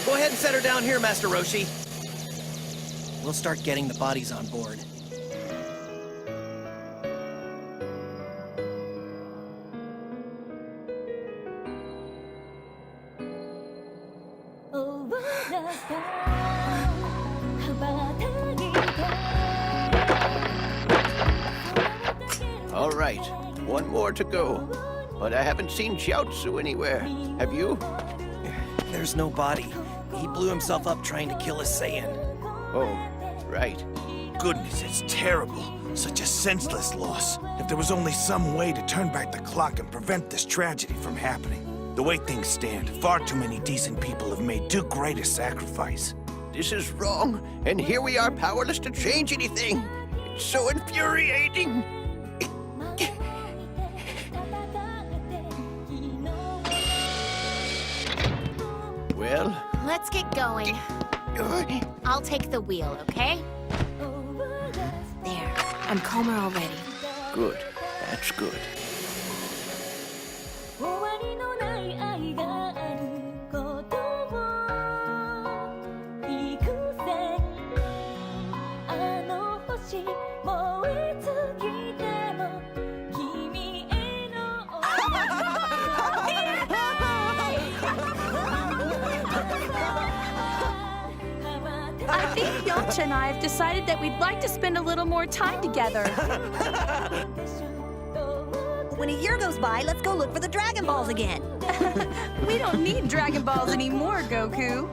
Go ahead and set her down here, Master Roshi. We'll start getting the bodies on board. All right, one more to go. But I haven't seen Chiaotzu anywhere. Have you? There's no body. He blew himself up trying to kill a Saiyan. Oh, right. Goodness, it's terrible. Such a senseless loss. If there was only some way to turn back the clock and prevent this tragedy from happening. The way things stand, far too many decent people have made too great a sacrifice. This is wrong, and here we are powerless to change anything. It's so infuriating. Well... Let's get going. I'll take the wheel, okay? There, I'm calmer already. Good. That's good. I think Yamcha and I have decided that we'd like to spend a little more time together. When a year goes by, let's go look for the Dragon Balls again. We don't need Dragon Balls anymore, Goku.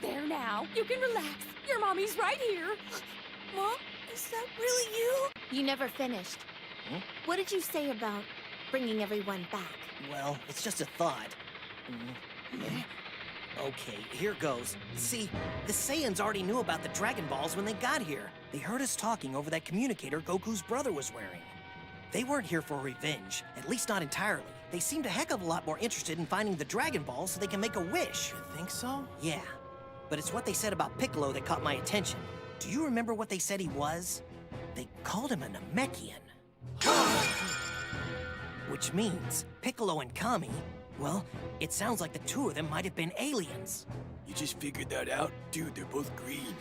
There now. You can relax. Your mommy's right here. Mom, is that really you? You never finished. What did you say about bringing everyone back? Well, it's just a thought. Okay, here goes. See, the Saiyans already knew about the Dragon Balls when they got here. They heard us talking over that communicator Goku's brother was wearing. They weren't here for revenge, at least not entirely. They seemed a heck of a lot more interested in finding the Dragon Balls so they can make a wish. You think so? Yeah, but it's what they said about Piccolo that caught my attention. Do you remember what they said he was? They called him a Namekian. Which means Piccolo and Kami, well, it sounds like the two of them might have been aliens. You just figured that out? Dude, they're both green.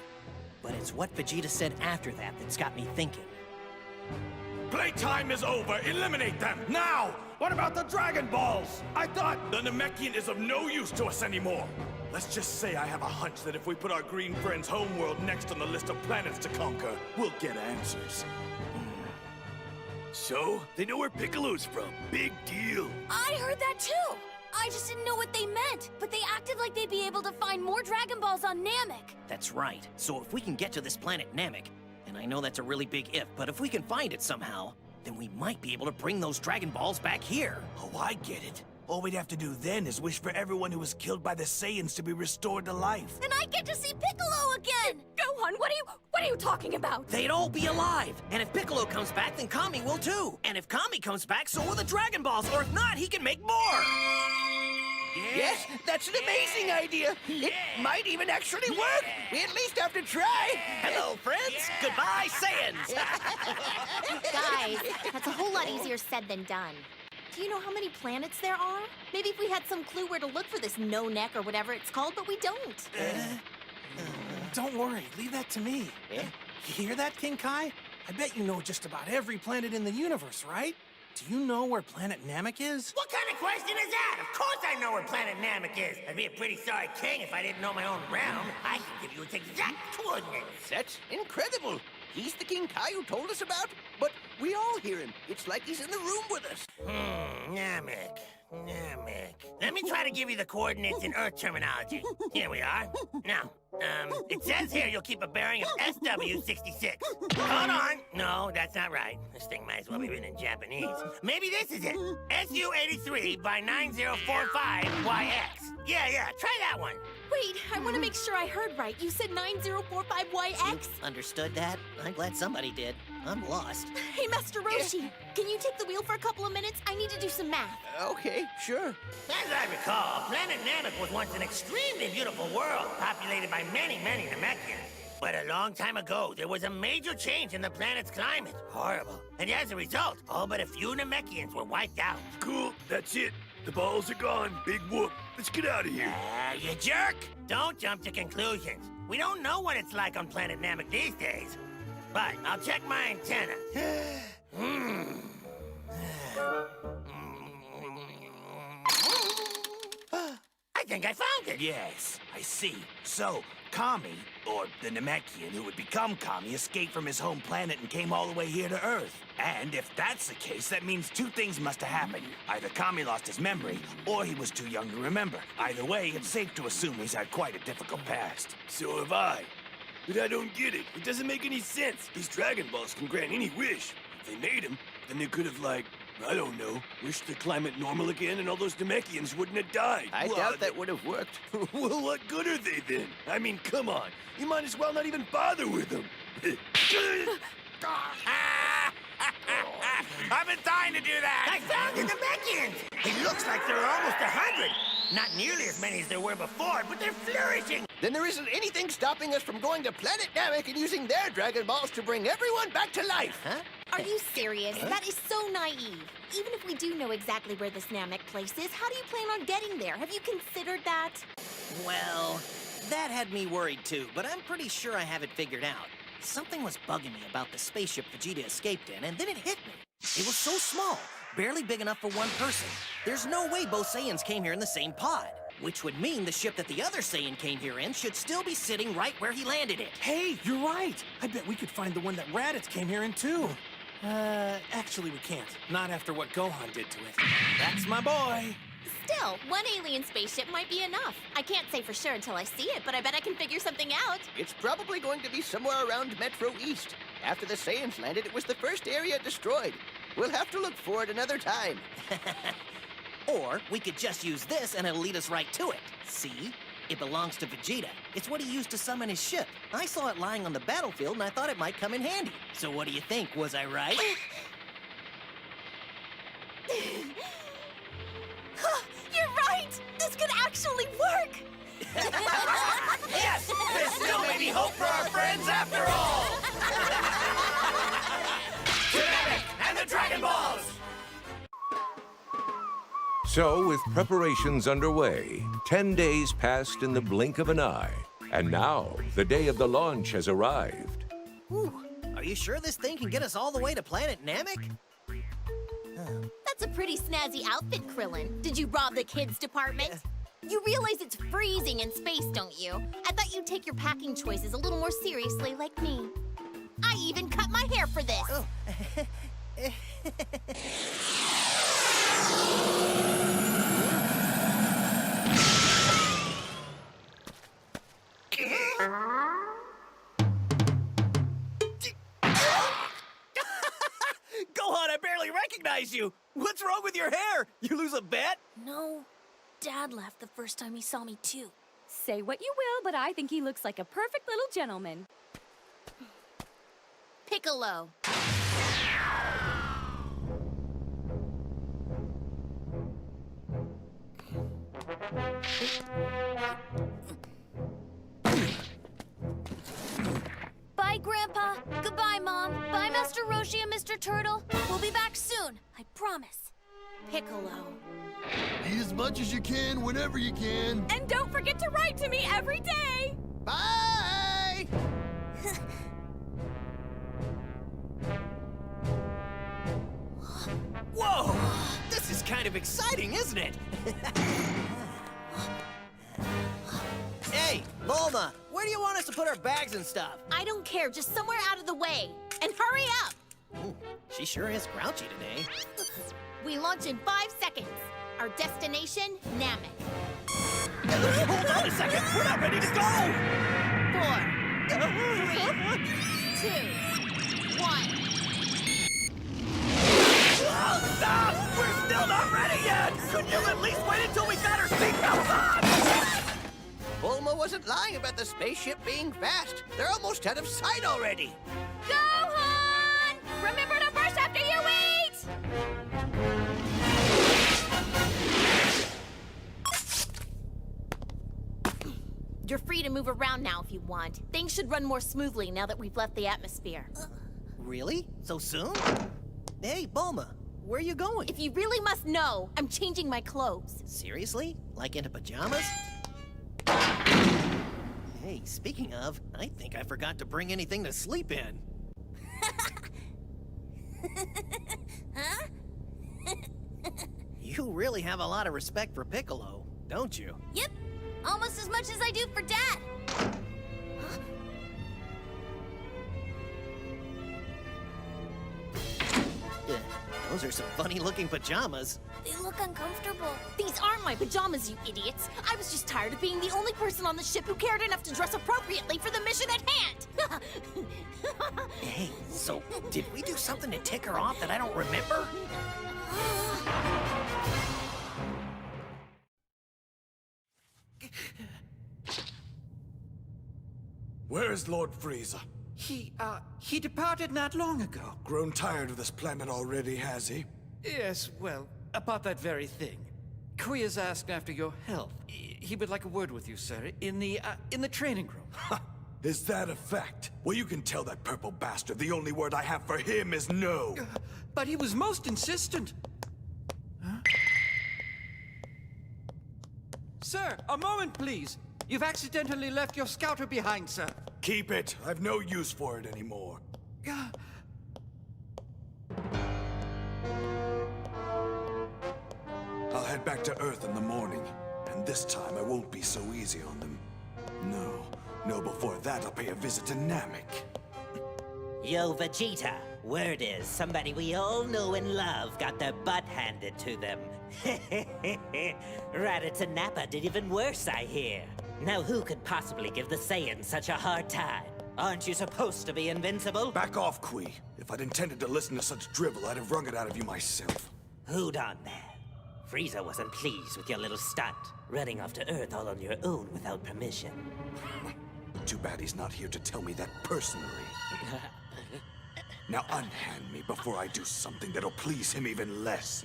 But it's what Vegeta said after that that's got me thinking. Playtime is over. Eliminate them, now! What about the Dragon Balls? I thought the Namekian is of no use to us anymore. Let's just say I have a hunch that if we put our green friend's homeworld next on the list of planets to conquer, we'll get answers. So, they know where Piccolo's from. Big deal. I heard that too. I just didn't know what they meant, but they acted like they'd be able to find more Dragon Balls on Namek. That's right. So if we can get to this planet Namek, and I know that's a really big if, but if we can find it somehow, then we might be able to bring those Dragon Balls back here. Oh, I get it. All we'd have to do then is wish for everyone who was killed by the Saiyans to be restored to life. And I get to see Piccolo again! Gohan, what are you talking about? They'd all be alive! And if Piccolo comes back, then Kami will too! And if Kami comes back, so will the Dragon Balls! Or if not, he can make more! Yes, that's an amazing idea. It might even actually work. We at least have to try. Hello, friends! Goodbye, Saiyans! Guys, that's a whole lot easier said than done. Do you know how many planets there are? Maybe if we had some clue where to look for this no-neck or whatever it's called, but we don't. Don't worry, leave that to me. Yeah? You hear that, King Kai? I bet you know just about every planet in the universe, right? Do you know where planet Namek is? What kind of question is that? Of course I know where planet Namek is. I'd be a pretty sorry king if I didn't know my own realm. I can give you its exact coordinates. That's incredible. He's the King Kai you told us about, but we all hear him. It's like he's in the room with us. Namek. Let me try to give you the coordinates in Earth terminology. Here we are. Now, it says here you'll keep a bearing of SW66. Hold on. No, that's not right. This thing might as well be written in Japanese. Maybe this is it. SU83 by 9045YX. Yeah, try that one. Wait, I want to make sure I heard right. You said 9045YX? Understood that? I'm glad somebody did. I'm lost. Hey, Master Roshi, can you take the wheel for a couple of minutes? I need to do some math. Okay, sure. As I recall, planet Namek was once an extremely beautiful world, populated by many Namekians. But a long time ago, there was a major change in the planet's climate. Horrible. And as a result, all but a few Namekians were wiped out. Cool, that's it. The balls are gone. Big whoop. Let's get out of here. You jerk! Don't jump to conclusions. We don't know what it's like on planet Namek these days. But I'll check my antenna. I think I found it. Yes, I see. So, Kami, or the Namekian who would become Kami, escaped from his home planet and came all the way here to Earth. And if that's the case, that means two things must have happened. Either Kami lost his memory, or he was too young to remember. Either way, it's safe to assume he's had quite a difficult past. So have I. But I don't get it. It doesn't make any sense. These Dragon Balls can grant any wish. If they made them, then they could have, like, I don't know, wished the climate normal again and all those Namekians wouldn't have died. I doubt that would have worked. Well, what good are they then? I mean, come on. You might as well not even bother with them. I've been dying to do that! I found the Namekians! It looks like there are almost 100. Not nearly as many as there were before, but they're flourishing! Then there isn't anything stopping us from going to Planet Namek and using their Dragon Balls to bring everyone back to life. Huh? Are you serious? That is so naive. Even if we do know exactly where this Namek place is, how do you plan on getting there? Have you considered that? Well, that had me worried too, but I'm pretty sure I have it figured out. Something was bugging me about the spaceship Vegeta escaped in, and then it hit me. It was so small, barely big enough for one person. There's no way both Saiyans came here in the same pod, which would mean the ship that the other Saiyan came here in should still be sitting right where he landed it. Hey, you're right. I bet we could find the one that Raditz came here in too. Actually we can't. Not after what Gohan did to it. That's my boy. Still, one alien spaceship might be enough. I can't say for sure until I see it, but I bet I can figure something out. It's probably going to be somewhere around Metro East. After the Saiyans landed, it was the first area destroyed. We'll have to look for it another time. Or we could just use this and it'll lead us right to it. See? It belongs to Vegeta. It's what he used to summon his ship. I saw it lying on the battlefield and I thought it might come in handy. So what do you think? Was I right? You're right! This could actually work! Yes! There still may be hope for our friends after all! To Namek and the Dragon Balls! So, with preparations underway, 10 days passed in the blink of an eye. And now, the day of the launch has arrived. Whew. Are you sure this thing can get us all the way to planet Namek? That's a pretty snazzy outfit, Krillin. Did you rob the kids department? You realize it's freezing in space, don't you? I thought you'd take your packing choices a little more seriously, like me. I even cut my hair for this. Oh. Gohan, I barely recognize you. What's wrong with your hair? You lose a bet? No, Dad left the first time he saw me too. Say what you will, but I think he looks like a perfect little gentleman. Piccolo. Bye, Grandpa. Goodbye, Mom. Bye, Master Roshi and Mr. Turtle. We'll be back soon. I promise. Piccolo. Eat as much as you can, whenever you can. And don't forget to write to me every day! Bye! Whoa! This is kind of exciting, isn't it? Hey, Bulma, where Where do you want us to put our bags and stuff? I don't care, just somewhere out of the way. And hurry up! Ooh, she sure is grouchy today. We launch in 5 seconds. Our destination, Namek. Hold on a second, we're not ready to go! 4, 3, 2, 1. Oh, stop! We're still not ready yet! Couldn't you at least wait until we got our seatbelts on? Bulma wasn't lying about the spaceship being fast. They're almost out of sight already. Gohan! Remember to brush after you eat! You're free to move around now if you want. Things should run more smoothly now that we've left the atmosphere. Really? So soon? Hey, Bulma, where are you going? If you really must know, I'm changing my clothes. Seriously? Like into pajamas? Hey, speaking of, I think I forgot to bring anything to sleep in. Huh? You really have a lot of respect for Piccolo, don't you? Yep, almost as much as I do for Dad. Ugh, those are some funny-looking pajamas. They look uncomfortable. These aren't my pajamas, you idiots. I was just tired of being the only person on the ship who cared enough to dress appropriately for the mission at hand. Hey, so did we do something to tick her off that I don't remember? Where is Lord Frieza? He departed not long ago. Grown tired of this planet already, has he? Yes, well, about that very thing. Kuya's asked after your health. He would like a word with you, sir, in the training room. Is that a fact? Well, you can tell that purple bastard the only word I have for him is no. But he was most insistent. Huh? Sir, a moment, please. You've accidentally left your scouter behind, sir. Keep it. I've no use for it anymore. I'll head back to Earth in the morning, and this time I won't be so easy on them. No, before that I'll pay a visit to Namek. Yo, Vegeta, word is somebody we all know and love got their butt handed to them. Raditz and Nappa did even worse, I hear. Now who could possibly give the Saiyans such a hard time? Aren't you supposed to be invincible? Back off, Kui. If I'd intended to listen to such drivel, I'd have wrung it out of you myself. Hold on there. Frieza wasn't pleased with your little stunt, running off to Earth all on your own without permission. Too bad he's not here to tell me that personally. Now unhand me before I do something that'll please him even less.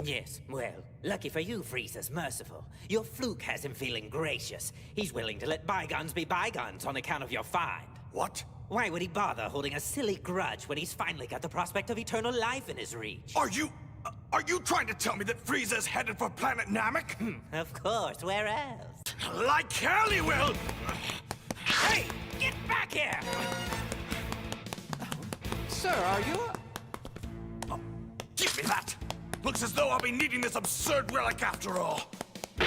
Yes, well, lucky for you, Frieza's merciful. Your fluke has him feeling gracious. He's willing to let bygones be bygones on account of your find. What? Why would he bother holding a silly grudge when he's finally got the prospect of eternal life in his reach? Are you trying to tell me that Frieza's headed for planet Namek? Of course, where else? Like hell he will! Hey, get back here! Sir, are you... Give me that! Looks as though I'll be needing this absurd relic after all. They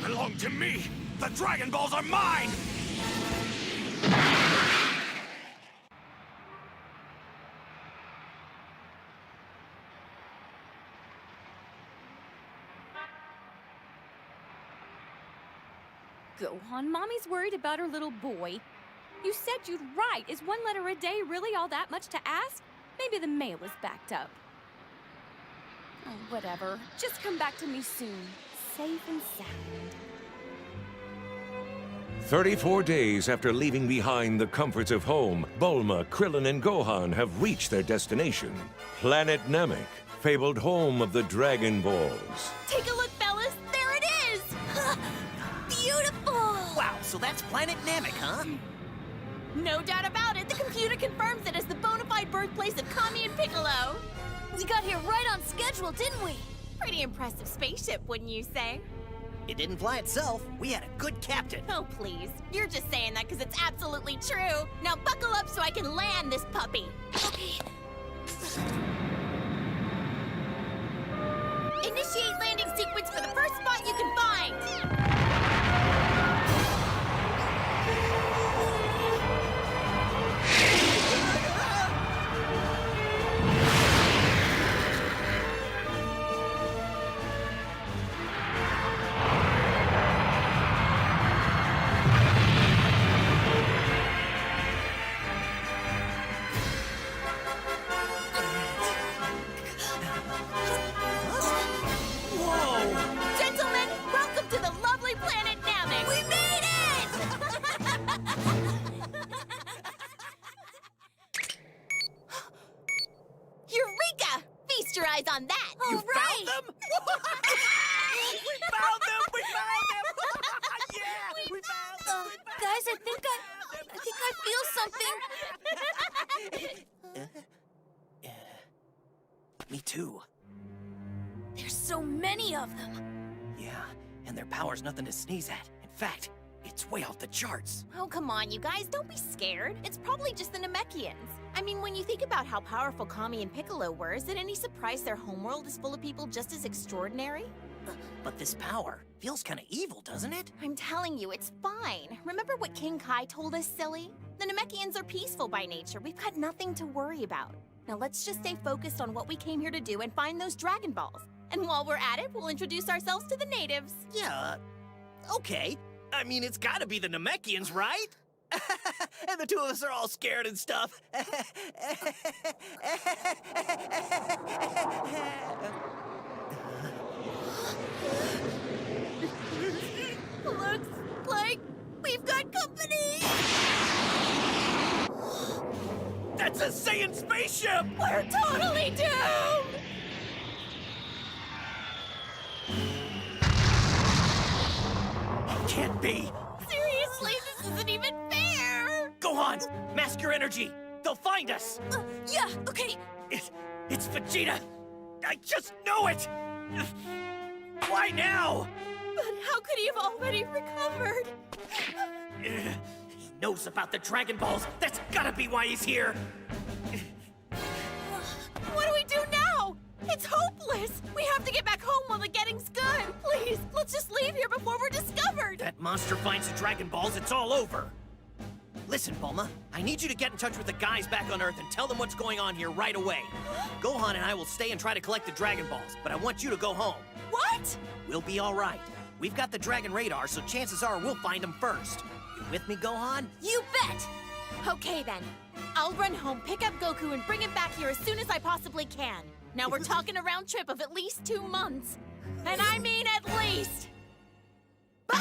belong to me! The Dragon Balls are mine! Gohan, Mommy's worried about her little boy. You said you'd write. Is 1 letter a day really all that much to ask? Maybe the mail is backed up. Oh, whatever. Just come back to me soon. Safe and sound. 34 days after leaving behind the comforts of home, Bulma, Krillin, and Gohan have reached their destination, Planet Namek, fabled home of the Dragon Balls. Take a look, fellas. There it is! Beautiful! Wow, so that's Planet Namek, huh? No doubt about it. The computer confirms it as the bona fide birthplace of Kami and Piccolo. We got here right on schedule, didn't we? Pretty impressive spaceship, wouldn't you say? It didn't fly itself. We had a good captain. Oh, please. You're just saying that because it's absolutely true. Now buckle up so I can land this puppy. Okay. Initiate landing sequence for the first spot you can find! Gentlemen, welcome to the lovely planet Namek! We made it! Eureka! Feast your eyes on that! You found them? We found them! We found them! Yeah! We found them! Guys, I think I feel something. Me too. There's so many of them. Yeah, and their power's nothing to sneeze at. In fact, it's way off the charts. Oh, come on, you guys, don't be scared. It's probably just the Namekians. I mean, when you think about how powerful Kami and Piccolo were, is it any surprise their homeworld is full of people just as extraordinary? But this power feels kind of evil, doesn't it? I'm telling you, it's fine. Remember what King Kai told us, silly? The Namekians are peaceful by nature. We've got nothing to worry about. Now let's just stay focused on what we came here to do and find those Dragon Balls. And while we're at it, we'll introduce ourselves to the natives. Yeah, okay. I mean, it's gotta be the Namekians, right? And the two of us are all scared and stuff. Looks like we've got company! That's a Saiyan spaceship! We're totally doomed! Can't be! Seriously, this isn't even fair! Gohan, mask your energy! They'll find us! Yeah, okay. It's Vegeta! I just know it! Why now? But how could he have already recovered? He knows about the Dragon Balls! That's gotta be why he's here! What do we do now? It's hopeless! We have to get back home while the getting's good! Please, let's just leave here before we're discovered! That monster finds the Dragon Balls, it's all over! Listen, Bulma, I need you to get in touch with the guys back on Earth and tell them what's going on here right away. Gohan and I will stay and try to collect the Dragon Balls, but I want you to go home. What? We'll be all right. We've got the Dragon Radar, so chances are we'll find them first. You with me, Gohan? You bet! Okay then. I'll run home, pick up Goku, and bring him back here as soon as I possibly can. Now we're talking a round trip of at least 2 months. And I mean at least! But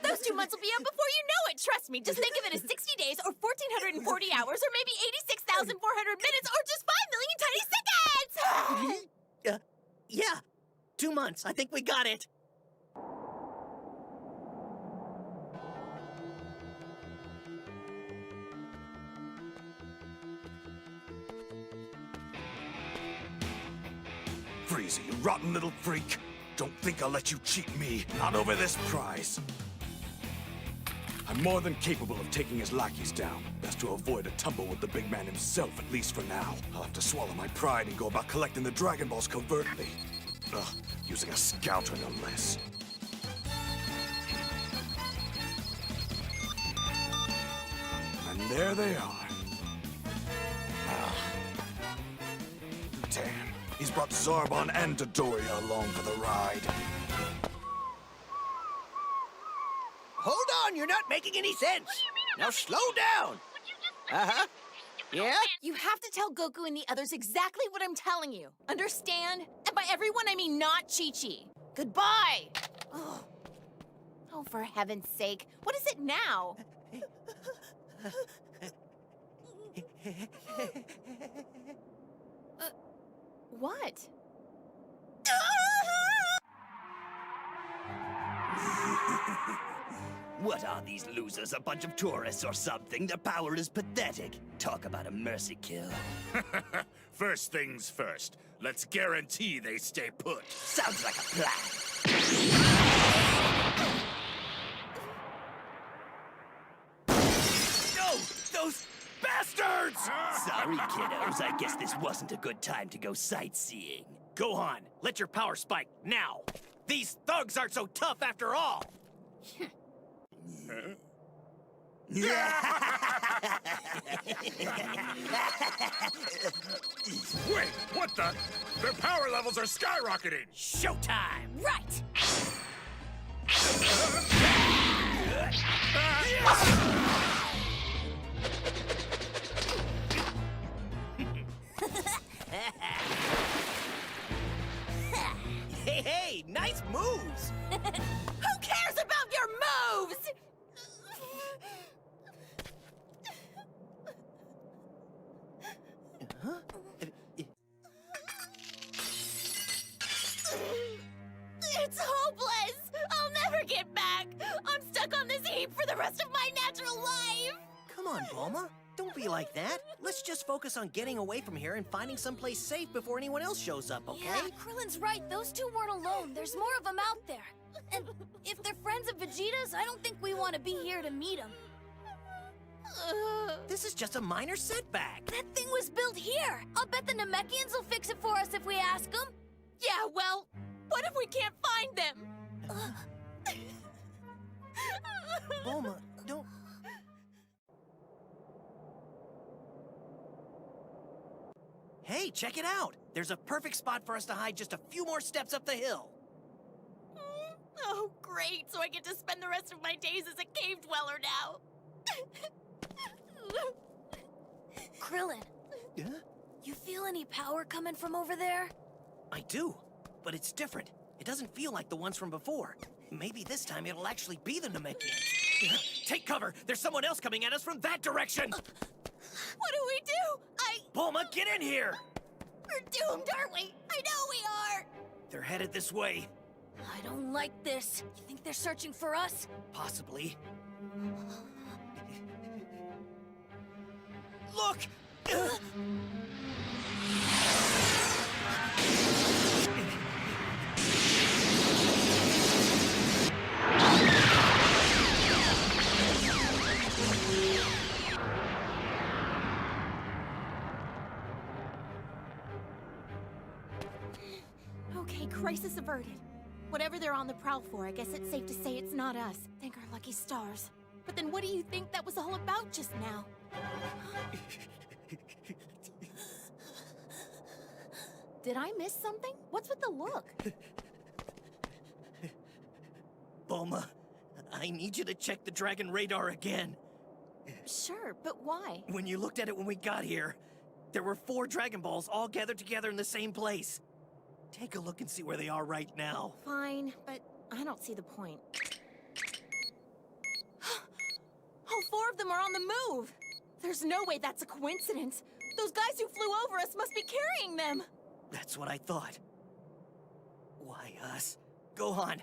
those 2 months will be up before you know it, trust me. Just think of it as 60 days or 1,440 hours or maybe 86,400 minutes or just 5 million tiny seconds! Yeah. 2 months. I think we got it. Frieza, you rotten little freak. Don't think I'll let you cheat me. Not over this prize. I'm more than capable of taking his lackeys down. Best to avoid a tumble with the big man himself, at least for now. I'll have to swallow my pride and go about collecting the Dragon Balls covertly. Ugh, using a scouter no less. And there they are. Damn, he's brought Zarbon and Dodoria along for the ride. Hold on, you're not making any sense. Now slow down. Uh-huh. Yeah? You have to tell Goku and the others exactly what I'm telling you. Understand? And by everyone, I mean not Chi-Chi. Goodbye! Oh, for heaven's sake. What is it now? What? What are these losers, a bunch of tourists or something? Their power is pathetic. Talk about a mercy kill. First things first. Let's guarantee they stay put. Sounds like a plan. No! Those bastards! Sorry, kiddos. I guess this wasn't a good time to go sightseeing. Gohan, let your power spike, now! These thugs aren't so tough after all! Wait, what the? Their power levels are skyrocketing! Showtime! Right! Hey, nice moves! Who cares about your moves? It's hopeless! I'll never get back! I'm stuck on this heap for the rest of my natural life! Come on, Bulma. Don't be like that. Let's just focus on getting away from here and finding someplace safe before anyone else shows up, okay? Yeah, Krillin's right. Those two weren't alone. There's more of them out there. And if they're friends of Vegeta's, I don't think we want to be here to meet them. This is just a minor setback. That thing was built here. I'll bet the Namekians will fix it for us if we ask them. Yeah, well, what if we can't find them? Bulma, don't... Hey, check it out! There's a perfect spot for us to hide just a few more steps up the hill. Oh, great, so I get to spend the rest of my days as a cave dweller now. Krillin, Yeah? you feel any power coming from over there? I do, but it's different. It doesn't feel like the ones from before. Maybe this time it'll actually be the Namekians. Take cover! There's someone else coming at us from that direction! What do we do? Bulma, get in here! We're doomed, aren't we? I know we are! They're headed this way. I don't like this. You think they're searching for us? Possibly. Look! Okay, crisis averted. Whatever they're on the prowl for, I guess it's safe to say it's not us. Thank our lucky stars. But then what do you think that was all about just now? Did I miss something? What's with the look? Bulma, I need you to check the Dragon radar again. Sure, but why? When you looked at it when we got here, there were 4 Dragon Balls all gathered together in the same place. Take a look and see where they are right now. Fine, but I don't see the point. All 4 of them are on the move! There's no way that's a coincidence. Those guys who flew over us must be carrying them! That's what I thought. Why us? Gohan!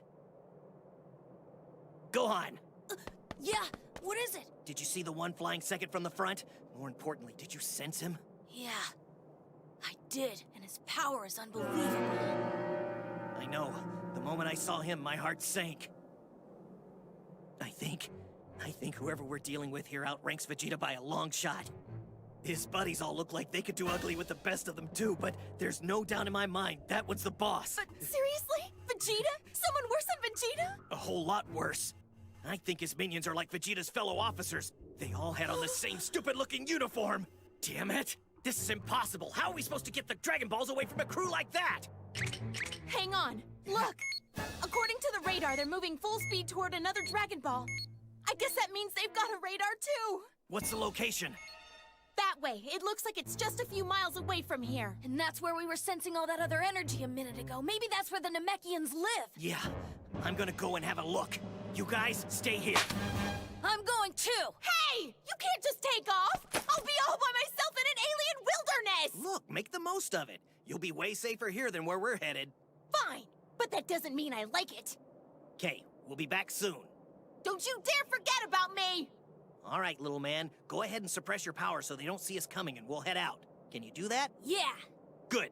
Gohan! Yeah, what is it? Did you see the one flying second from the front? More importantly, did you sense him? Yeah, I did, and his power is unbelievable. I know. The moment I saw him, my heart sank. I think whoever we're dealing with here outranks Vegeta by a long shot. His buddies all look like they could do ugly with the best of them too, but there's no doubt in my mind that one's the boss. But seriously? Vegeta? Someone worse than Vegeta? A whole lot worse. I think his minions are like Vegeta's fellow officers. They all had on the same stupid-looking uniform. Damn it! This is impossible. How are we supposed to get the Dragon Balls away from a crew like that? Hang on. Look! According to the radar, they're moving full speed toward another Dragon Ball. I guess that means they've got a radar too. What's the location? That way. It looks like it's just a few miles away from here. And that's where we were sensing all that other energy a minute ago. Maybe that's where the Namekians live. Yeah, I'm gonna go and have a look. You guys, stay here. I'm going too. Hey! You can't just take off! I'll be all by myself in an alien wilderness! Look, make the most of it. You'll be way safer here than where we're headed. Fine, but that doesn't mean I like it. Okay, we'll be back soon. Don't you dare forget about me! All right, little man. Go ahead and suppress your power so they don't see us coming and we'll head out. Can you do that? Yeah. Good.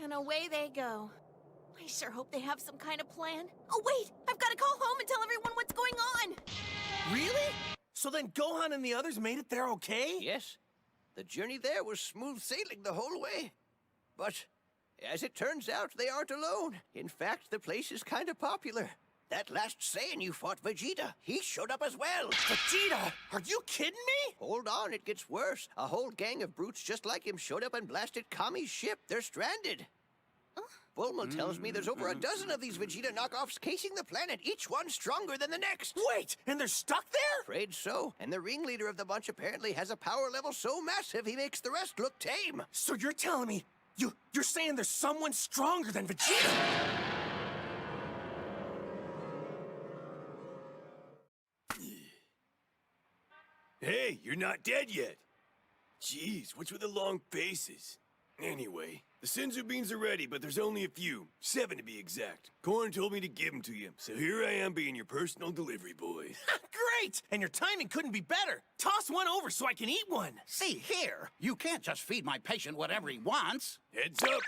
And away they go. I sure hope they have some kind of plan. Oh, wait! I've got to call home and tell everyone what's going on! Really? So then Gohan and the others made it there okay? Yes. The journey there was smooth sailing the whole way. But as it turns out, they aren't alone. In fact, the place is kind of popular. That last Saiyan you fought, Vegeta, he showed up as well. Vegeta? Are you kidding me? Hold on, it gets worse. A whole gang of brutes just like him showed up and blasted Kami's ship. They're stranded. Bulma tells me there's over a dozen of these Vegeta knockoffs casing the planet, each one stronger than the next. Wait, and they're stuck there? Afraid so. And the ringleader of the bunch apparently has a power level so massive he makes the rest look tame. So you're telling me, you're saying there's someone stronger than Vegeta? Hey, you're not dead yet. Jeez, what's with the long faces? Anyway, the Senzu beans are ready, but there's only a few. 7 to be exact. Korn told me to give them to you, so here I am being your personal delivery boy. Great! And your timing couldn't be better. Toss one over so I can eat one. See here, you can't just feed my patient whatever he wants. Heads up!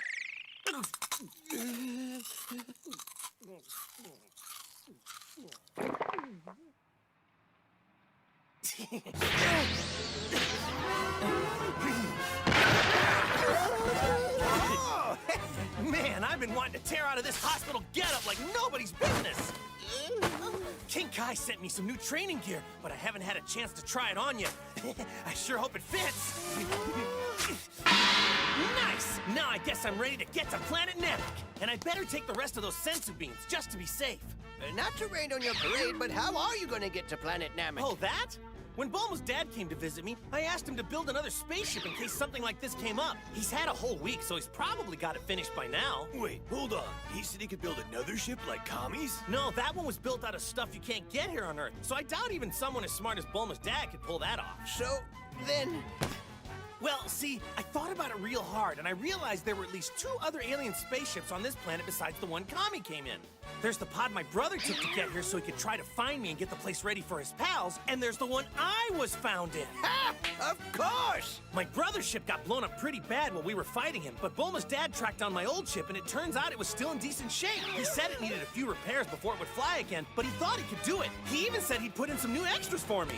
Man, I've been wanting to tear out of this hospital getup like nobody's business. King Kai sent me some new training gear, but I haven't had a chance to try it on yet. I sure hope it fits. Nice! Now I guess I'm ready to get to Planet Namek. And I better take the rest of those senzu beans just to be safe. Not to rain on your parade, but how are you gonna get to Planet Namek? Oh, that? When Bulma's dad came to visit me, I asked him to build another spaceship in case something like this came up. He's had a whole week, so he's probably got it finished by now. Wait, hold on. He said he could build another ship like Kami's? No, that one was built out of stuff you can't get here on Earth, so I doubt even someone as smart as Bulma's dad could pull that off. So, then... Well, see, I thought about it real hard, and I realized there were at least 2 other alien spaceships on this planet besides the one Kami came in. There's the pod my brother took to get here so he could try to find me and get the place ready for his pals, and there's the one I was found in. Ha! Of course! My brother's ship got blown up pretty bad while we were fighting him, but Bulma's dad tracked down my old ship, and it turns out it was still in decent shape. He said it needed a few repairs before it would fly again, but he thought he could do it. He even said he'd put in some new extras for me.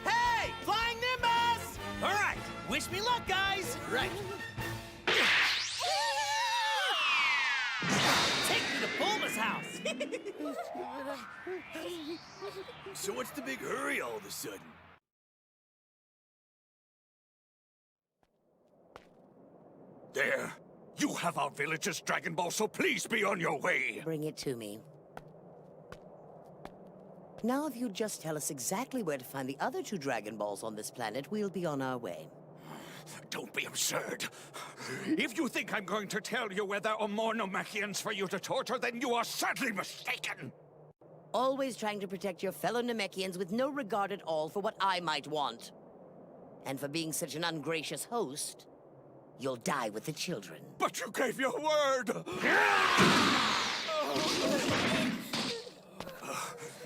Hey! Flying Nimbus! All right, wish me luck, guys! Right. Take me to Bulma's house! So what's the big hurry all of a sudden? There. You have our village's Dragon Ball, so please be on your way. Bring it to me. Now, if you'd just tell us exactly where to find the other 2 Dragon Balls on this planet, we'll be on our way. Don't be absurd. If you think I'm going to tell you where there are more Namekians for you to torture, then you are sadly mistaken. Always trying to protect your fellow Namekians with no regard at all for what I might want. And for being such an ungracious host, you'll die with the children. But you gave your word!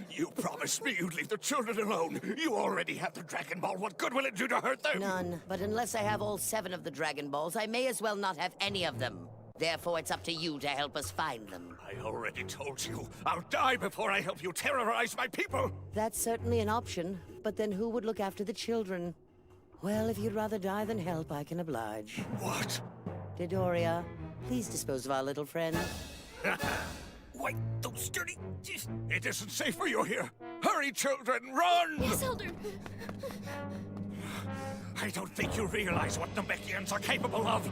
You promised me you'd leave the children alone. You already have the Dragon Ball. What good will it do to hurt them? None. But unless I have all 7 of the Dragon Balls, I may as well not have any of them. Therefore, it's up to you to help us find them. I already told you. I'll die before I help you terrorize my people. That's certainly an option. But then who would look after the children? Well, if you'd rather die than help, I can oblige. What? Dodoria, please dispose of our little friend. Wait, those sturdy... It isn't safe for you here. Hurry, children, run! Yes, Elder. I don't think you realize what Namekians are capable of.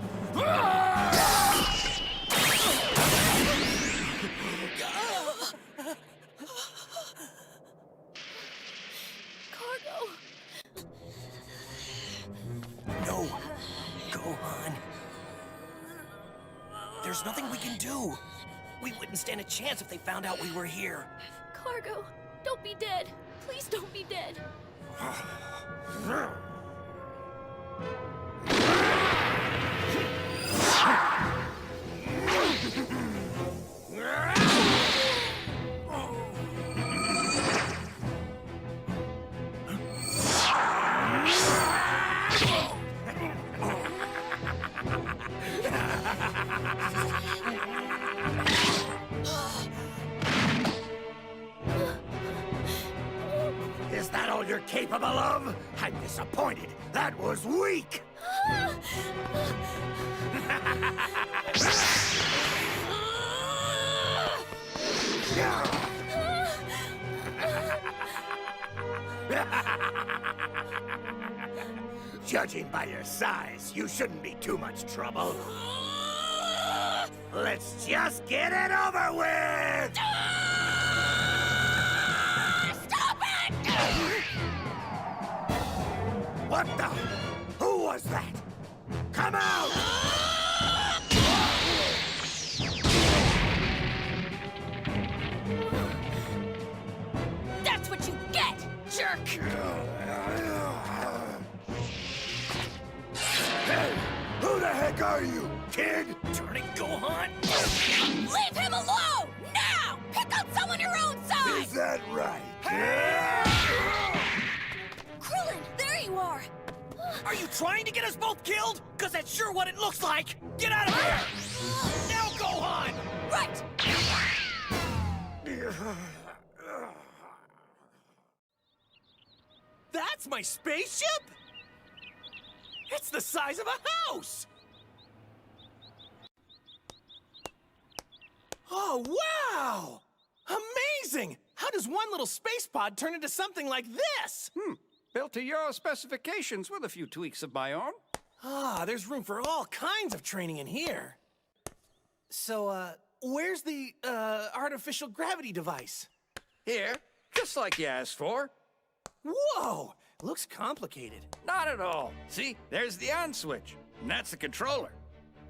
Cargo. No, Gohan. There's nothing we can do. We wouldn't stand a chance if they found out we were here. Cargo, don't be dead. Please don't be dead. Is that all you're capable of? I'm disappointed. That was weak. Judging by your size, you shouldn't be too much trouble. Let's just get it over with! Stop it! What the? Who was that? Come out! That's what you get, jerk! Hey! Who the heck are you, kid? Turning Gohan? Leave him alone! Now! Pick out someone your own size! Is that right? Krillin, there you are! Are you trying to get us both killed? Because that's sure what it looks like! Get out of here! Now, Gohan! Right! That's my spaceship? It's the size of a house! Oh, wow! Amazing! How does one little space pod turn into something like this? Built to your specifications with a few tweaks of my own. Ah, there's room for all kinds of training in here. So, where's the, artificial gravity device? Here, just like you asked for. Whoa! Looks complicated. Not at all. See, there's the on switch, and that's the controller.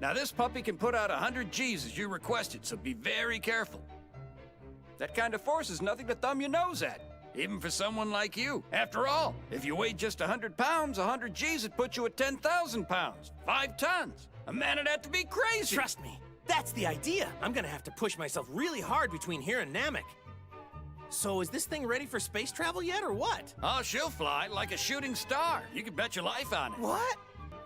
Now this puppy can put out 100 Gs as you requested, so be very careful. That kind of force is nothing to thumb your nose at, even for someone like you. After all, if you weighed just 100 pounds, 100 Gs would put you at 10,000 pounds, 5 tons. A man would have to be crazy. Trust me, that's the idea. I'm gonna have to push myself really hard between here and Namek. So is this thing ready for space travel yet, or what? Oh, she'll fly like a shooting star. You can bet your life on it. What?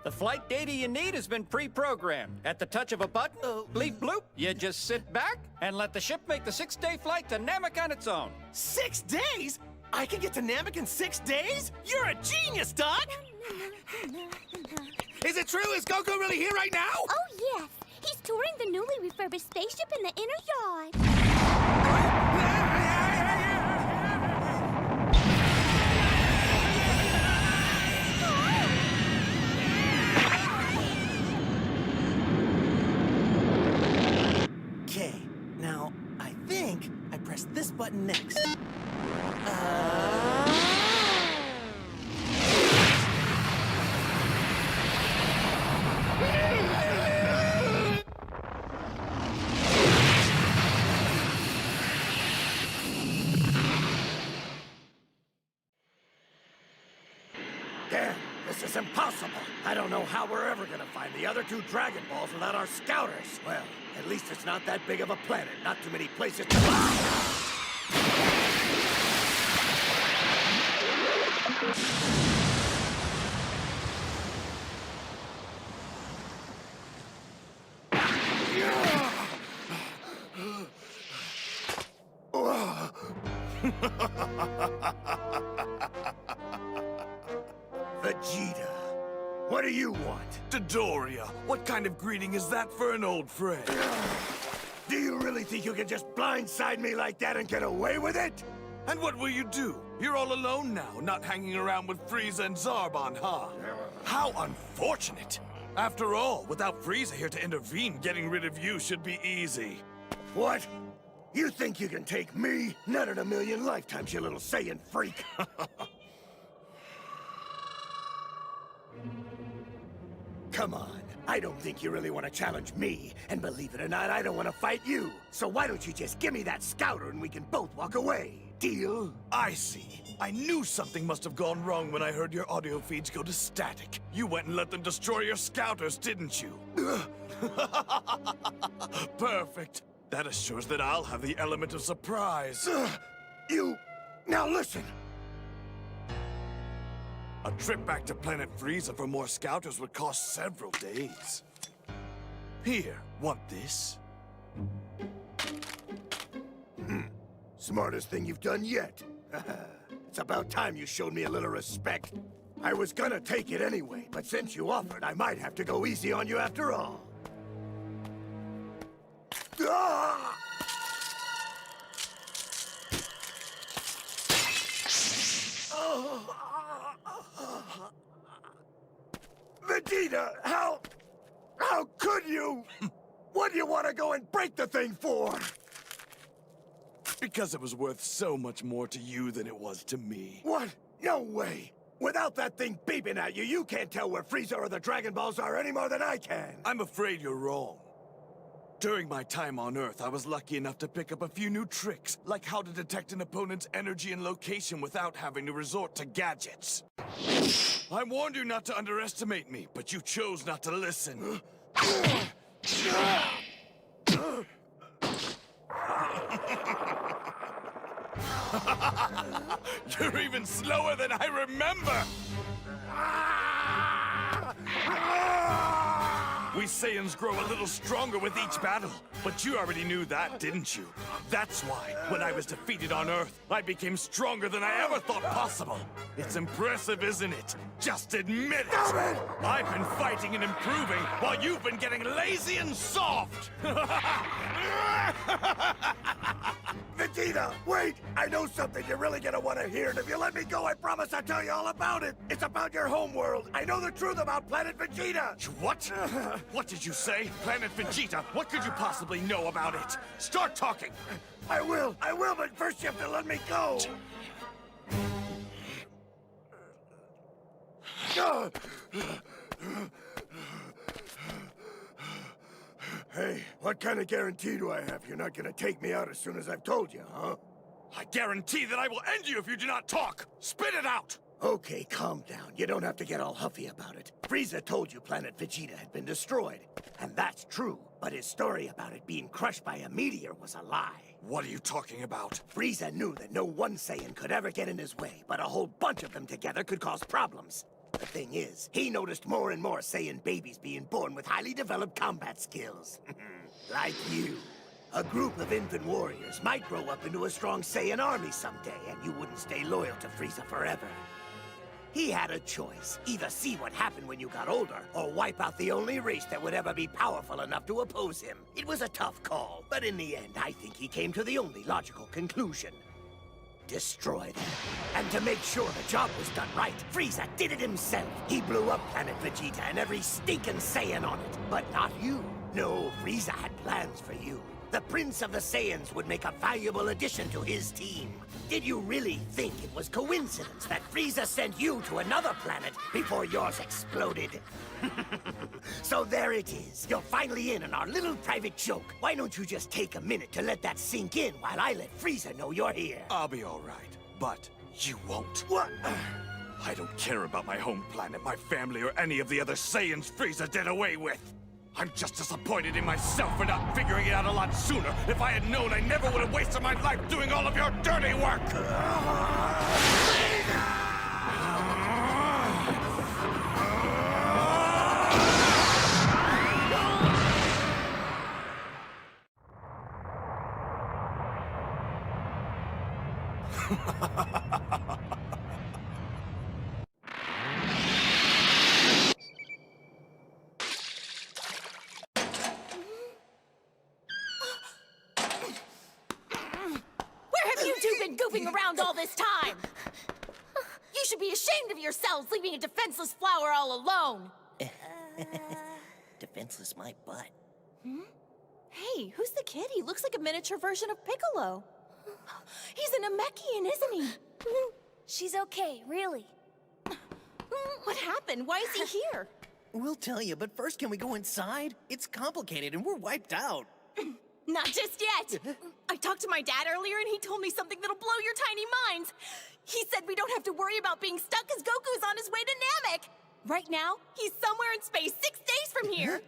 The flight data you need has been pre-programmed. At the touch of a button, bleep bloop, you just sit back and let the ship make the 6-day flight to Namek on its own. 6 days? I can get to Namek in 6 days? You're a genius, Doc! Is it true? Is Goku really here right now? Oh, yes. He's touring the newly refurbished spaceship in the inner yard. Okay, now, I think I press this button next. Damn, this is impossible. I don't know how we're ever gonna find the other 2 Dragon Balls without our scouters. Well, at least it's not that big of a planet. Not too many places to... Vegeta, what do you want? Dodoria, what kind of greeting is that for an old friend? Do you really think you can just blindside me like that and get away with it? And what will you do? You're all alone now, not hanging around with Frieza and Zarbon, huh? How unfortunate! After all, without Frieza here to intervene, getting rid of you should be easy. What? You think you can take me? Not in a million lifetimes, you little Saiyan freak! Come on, I don't think you really want to challenge me. And believe it or not, I don't want to fight you. So why don't you just give me that scouter and we can both walk away? Deal? I see. I knew something must have gone wrong when I heard your audio feeds go to static. You went and let them destroy your scouters, didn't you? Perfect. That assures that I'll have the element of surprise. Now listen. A trip back to Planet Frieza for more scouters would cost several days. Here, want this? Smartest thing you've done yet. It's about time you showed me a little respect. I was gonna take it anyway, but since you offered, I might have to go easy on you after all. Ah! Vegeta, how could you? What do you want to go and break the thing for? Because it was worth so much more to you than it was to me. What? No way. Without that thing beeping at you, you can't tell where Frieza or the Dragon Balls are any more than I can. I'm afraid you're wrong. During my time on Earth, I was lucky enough to pick up a few new tricks, like how to detect an opponent's energy and location without having to resort to gadgets. I warned you not to underestimate me, but you chose not to listen. You're even slower than I remember! We Saiyans grow a little stronger with each battle, but you already knew that, didn't you? That's why, when I was defeated on Earth, I became stronger than I ever thought possible. It's impressive, isn't it? Just admit it! I've been fighting and improving while you've been getting lazy and soft! Vegeta, wait! I know something you're really gonna want to hear, and if you let me go, I promise I'll tell you all about it! It's about your homeworld! I know the truth about Planet Vegeta! What? What did you say? Planet Vegeta? What could you possibly know about it? Start talking! I will, but first you have to let me go! Hey, what kind of guarantee do I have you're not gonna take me out as soon as I've told you, huh? I guarantee that I will end you if you do not talk! Spit it out! Okay, calm down. You don't have to get all huffy about it. Frieza told you Planet Vegeta had been destroyed. And that's true, but his story about it being crushed by a meteor was a lie. What are you talking about? Frieza knew that no one Saiyan could ever get in his way, but a whole bunch of them together could cause problems. The thing is, he noticed more and more Saiyan babies being born with highly developed combat skills. Like you. A group of infant warriors might grow up into a strong Saiyan army someday, and you wouldn't stay loyal to Frieza forever. He had a choice. Either see what happened when you got older, or wipe out the only race that would ever be powerful enough to oppose him. It was a tough call, but in the end, I think he came to the only logical conclusion. Destroy them. And to make sure the job was done right, Frieza did it himself. He blew up Planet Vegeta and every stinking Saiyan on it. But not you. No, Frieza had plans for you. The Prince of the Saiyans would make a valuable addition to his team. Did you really think it was coincidence that Frieza sent you to another planet before yours exploded? So there it is. You're finally in on our little private joke. Why don't you just take a minute to let that sink in while I let Frieza know you're here? I'll be all right, but you won't. What? I don't care about my home planet, my family, or any of the other Saiyans Frieza did away with. I'm just disappointed in myself for not figuring it out a lot sooner. If I had known, I never would have wasted my life doing all of your dirty work! Goofing around all this time! You should be ashamed of yourselves, leaving a defenseless flower all alone! Defenseless my butt. Hey, who's the kid? He looks like a miniature version of Piccolo. He's a Namekian, isn't he? She's okay, really. What happened? Why is he here? We'll tell you, but first can we go inside? It's complicated and we're wiped out. Not just yet! I talked to my dad earlier and he told me something that'll blow your tiny minds. He said we don't have to worry about being stuck because Goku's on his way to Namek. Right now, he's somewhere in space 6 days from here.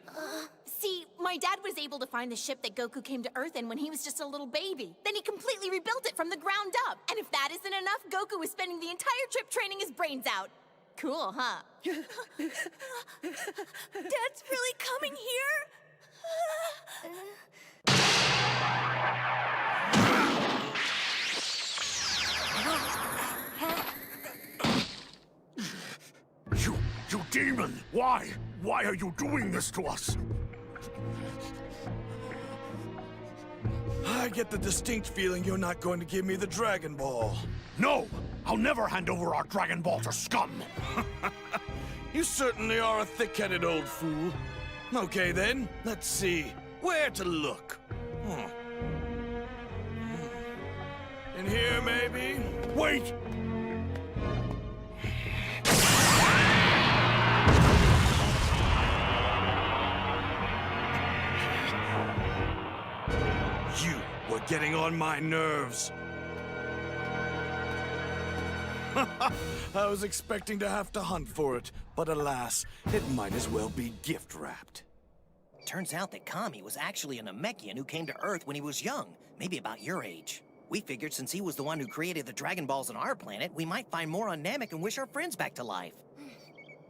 See, my dad was able to find the ship that Goku came to Earth in when he was just a little baby. Then he completely rebuilt it from the ground up. And if that isn't enough, Goku was spending the entire trip training his brains out. Cool, huh? Dad's really coming here? Krillin, why? Why are you doing this to us? I get the distinct feeling you're not going to give me the Dragon Ball. No! I'll never hand over our Dragon Ball to scum! You certainly are a thick-headed old fool. Okay then, let's see. Where to look? In here, maybe? Wait! You were getting on my nerves. I was expecting to have to hunt for it, but alas, it might as well be gift-wrapped. Turns out that Kami was actually a Namekian who came to Earth when he was young, maybe about your age. We figured since he was the one who created the Dragon Balls on our planet, we might find more on Namek and wish our friends back to life.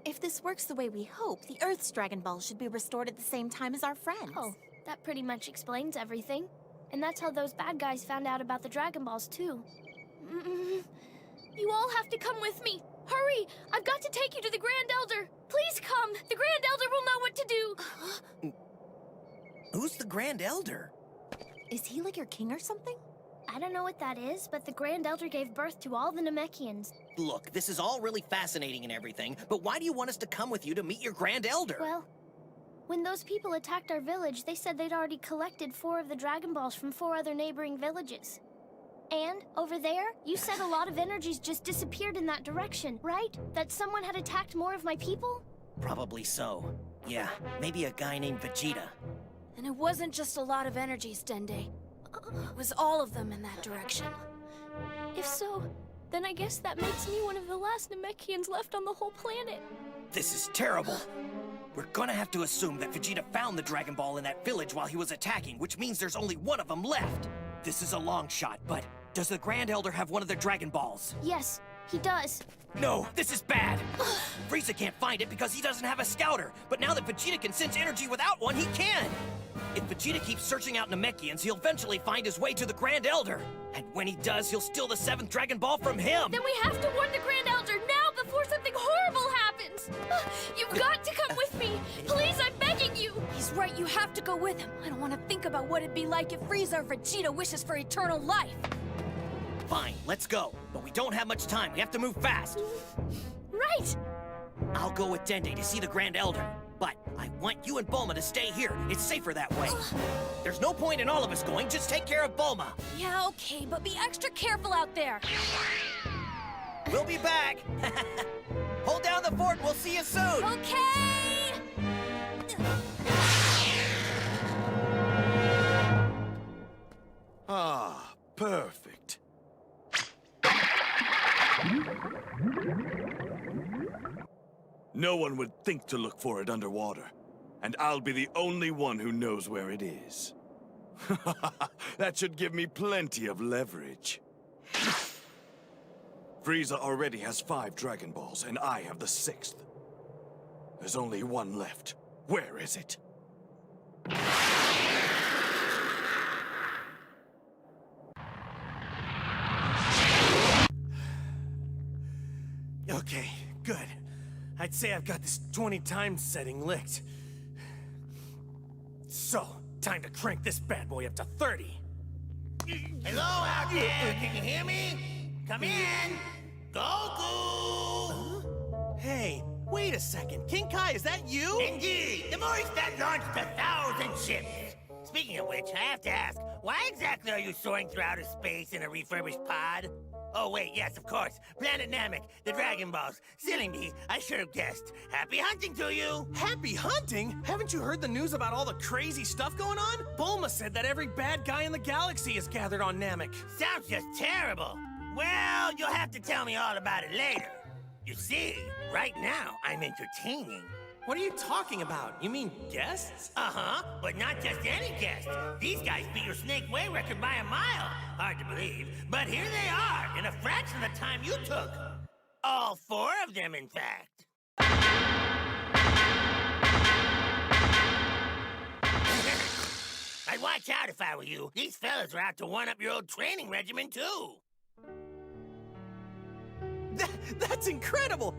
If this works the way we hope, the Earth's Dragon Balls should be restored at the same time as our friends. Oh, that pretty much explains everything. And that's how those bad guys found out about the Dragon Balls, too. You all have to come with me. Hurry! I've got to take you to the Grand Elder. Please come. The Grand Elder will know what to do. Who's the Grand Elder? Is he like your king or something? I don't know what that is, but the Grand Elder gave birth to all the Namekians. Look, this is all really fascinating and everything, but why do you want us to come with you to meet your Grand Elder? Well, when those people attacked our village, they said they'd already collected 4 of the Dragon Balls from 4 other neighboring villages. And over there, you said a lot of energies just disappeared in that direction, right? That someone had attacked more of my people? Probably so. Yeah, maybe a guy named Vegeta. And it wasn't just a lot of energies, Dende. It was all of them in that direction. If so, then I guess that makes me one of the last Namekians left on the whole planet. This is terrible. We're gonna have to assume that Vegeta found the Dragon Ball in that village while he was attacking, which means there's only one of them left. This is a long shot, but does the Grand Elder have one of the Dragon Balls? Yes, he does. No, this is bad. Frieza can't find it because he doesn't have a scouter, but now that Vegeta can sense energy without one, he can. If Vegeta keeps searching out Namekians, he'll eventually find his way to the Grand Elder. And when he does, he'll steal the 7th Dragon Ball from him. Then we have to warn the Grand Elder now before something horrible happens. You've got to come with me. Please, I'm begging you. He's right, you have to go with him. I don't want to think about what it'd be like if Frieza or Vegeta wishes for eternal life. Fine, let's go. But we don't have much time. We have to move fast. Right. I'll go with Dende to see the Grand Elder. But I want you and Bulma to stay here. It's safer that way. There's no point in all of us going. Just take care of Bulma. Yeah, okay, but be extra careful out there. We'll be back. Hold down the fort. We'll see you soon. Okay. Ah, perfect. No one would think to look for it underwater, and I'll be the only one who knows where it is. That should give me plenty of leverage. Frieza already has 5 Dragon Balls, and I have the 6th. There's only one left. Where is it? Okay, good. I'd say I've got this 20 times setting licked. So, time to crank this bad boy up to 30. Hello out there, can you hear me? Come in! Goku! Hey, wait a second. King Kai, is that you? Indeed! The Morris that launched 1,000 ships! Speaking of which, I have to ask, why exactly are you soaring through outer space in a refurbished pod? Oh, wait, yes, of course. Planet Namek, the Dragon Balls. Silly me, I should have guessed. Happy hunting to you! Happy hunting? Haven't you heard the news about all the crazy stuff going on? Bulma said that every bad guy in the galaxy is gathered on Namek. Sounds just terrible. Well, you'll have to tell me all about it later. You see, right now, I'm entertaining. What are you talking about? You mean guests? Uh-huh, but not just any guests. These guys beat your snake way record by a mile. Hard to believe, but here they are, in a fraction of the time you took. All 4 of them, in fact. I'd watch out if I were you. These fellas are out to one-up your old training regimen, too. That's incredible!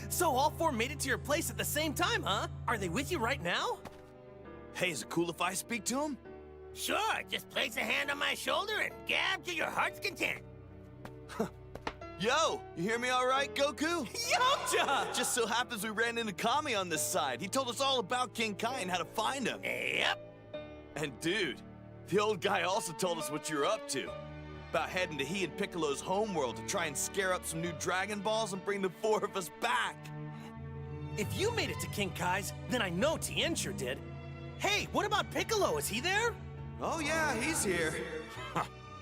So all four made it to your place at the same time, huh? Are they with you right now? Hey, is it cool if I speak to him? Sure, just place a hand on my shoulder and gab to your heart's content. Yo, you hear me all right, Goku? Yamcha! Just so happens we ran into Kami on this side. He told us all about King Kai and how to find him. Yep. And dude, the old guy also told us what you're up to. About heading to he and Piccolo's homeworld to try and scare up some new Dragon Balls and bring the four of us back. If you made it to King Kai's, then I know Tien sure did. Hey, what about Piccolo? Is he there? Oh yeah, he's here.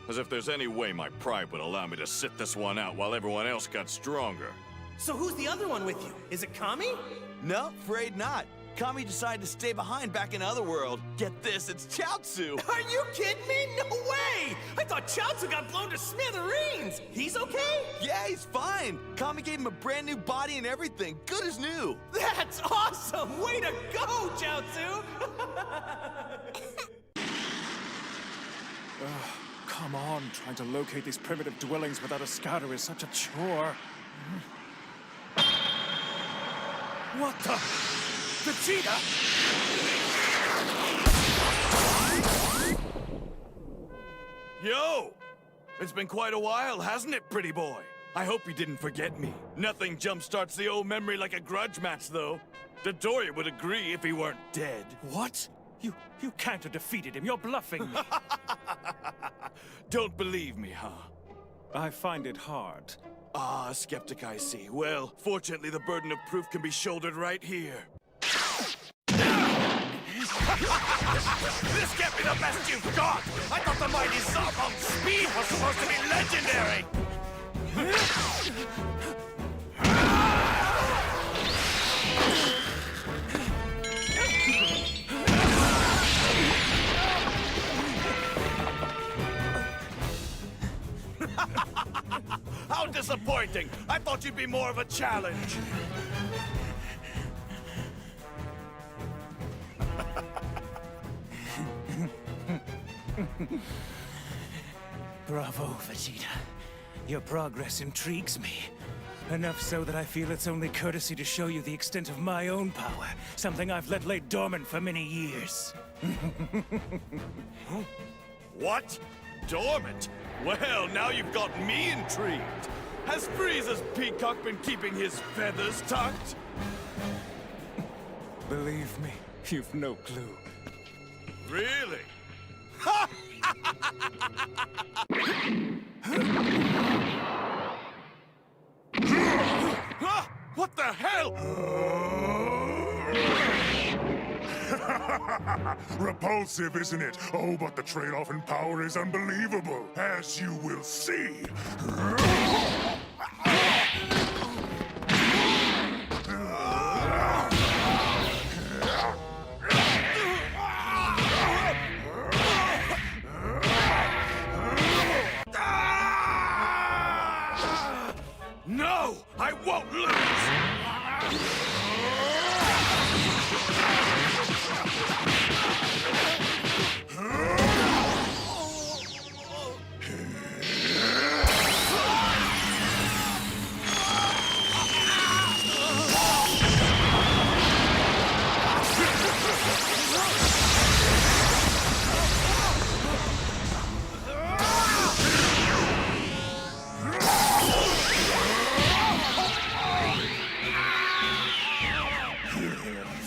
As if there's any way my pride would allow me to sit this one out while everyone else got stronger. So who's the other one with you? Is it Kami? No, afraid not. Kami decided to stay behind back in Otherworld. Get this, it's Chaozu! Are you kidding me? No way! I thought Chaozu got blown to smithereens! He's okay? Yeah, he's fine. Kami gave him a brand new body and everything. Good as new. That's awesome! Way to go, Chaozu! Come on, trying to locate these primitive dwellings without a scouter is such a chore. What the? Vegeta? Yo! It's been quite a while, hasn't it, pretty boy? I hope you didn't forget me. Nothing jumpstarts the old memory like a grudge match, though. Dodoria would agree if he weren't dead. What? You can't have defeated him. You're bluffing me. Don't believe me, huh? I find it hard. Ah, skeptic I see. Well, fortunately the burden of proof can be shouldered right here. This can't be the best you've got! I thought the mighty Zarbon speed was supposed to be legendary! How disappointing! I thought you'd be more of a challenge! Bravo, Vegeta. Your progress intrigues me. Enough so that I feel it's only courtesy to show you the extent of my own power, something I've let lay dormant for many years. What? Dormant? Well, now you've got me intrigued. Has Frieza's peacock been keeping his feathers tucked? Believe me, you've no clue. Really? What the hell? Repulsive, isn't it? Oh, but the trade-off in power is unbelievable, as you will see. No! I won't lose!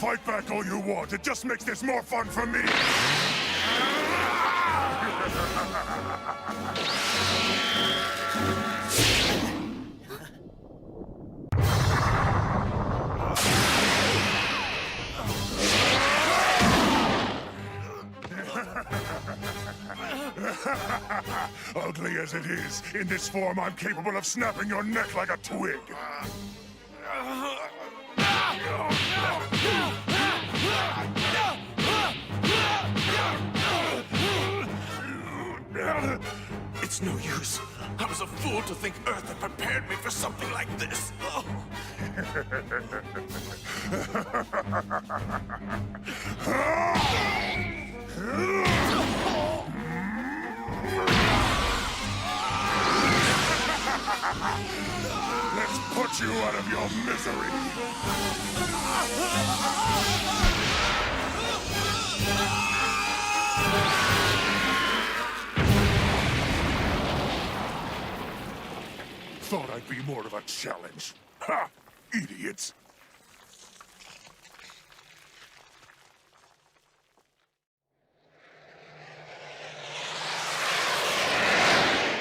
Fight back all you want. It just makes this more fun for me. Ugly as it is, in this form I'm capable of snapping your neck like a twig. It's no use. I was a fool to think Earth had prepared me for something like this. Oh. put you out of your misery. Thought I'd be more of a challenge. Ha! Idiots!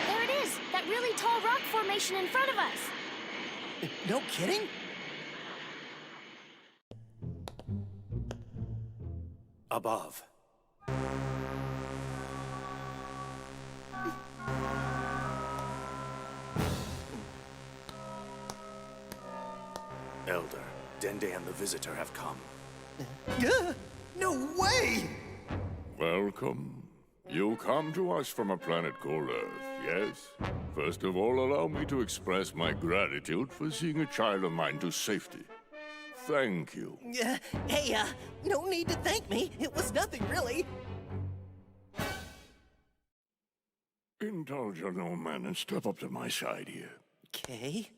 There it is! That really tall rock formation in front of us! No kidding? Above. Elder, Dende and the Visitor have come. No way! Welcome. You come to us from a planet called Earth, yes? First of all, allow me to express my gratitude for seeing a child of mine to safety. Thank you. Hey, no need to thank me. It was nothing, really. Indulge your old man and step up to my side here. Okay.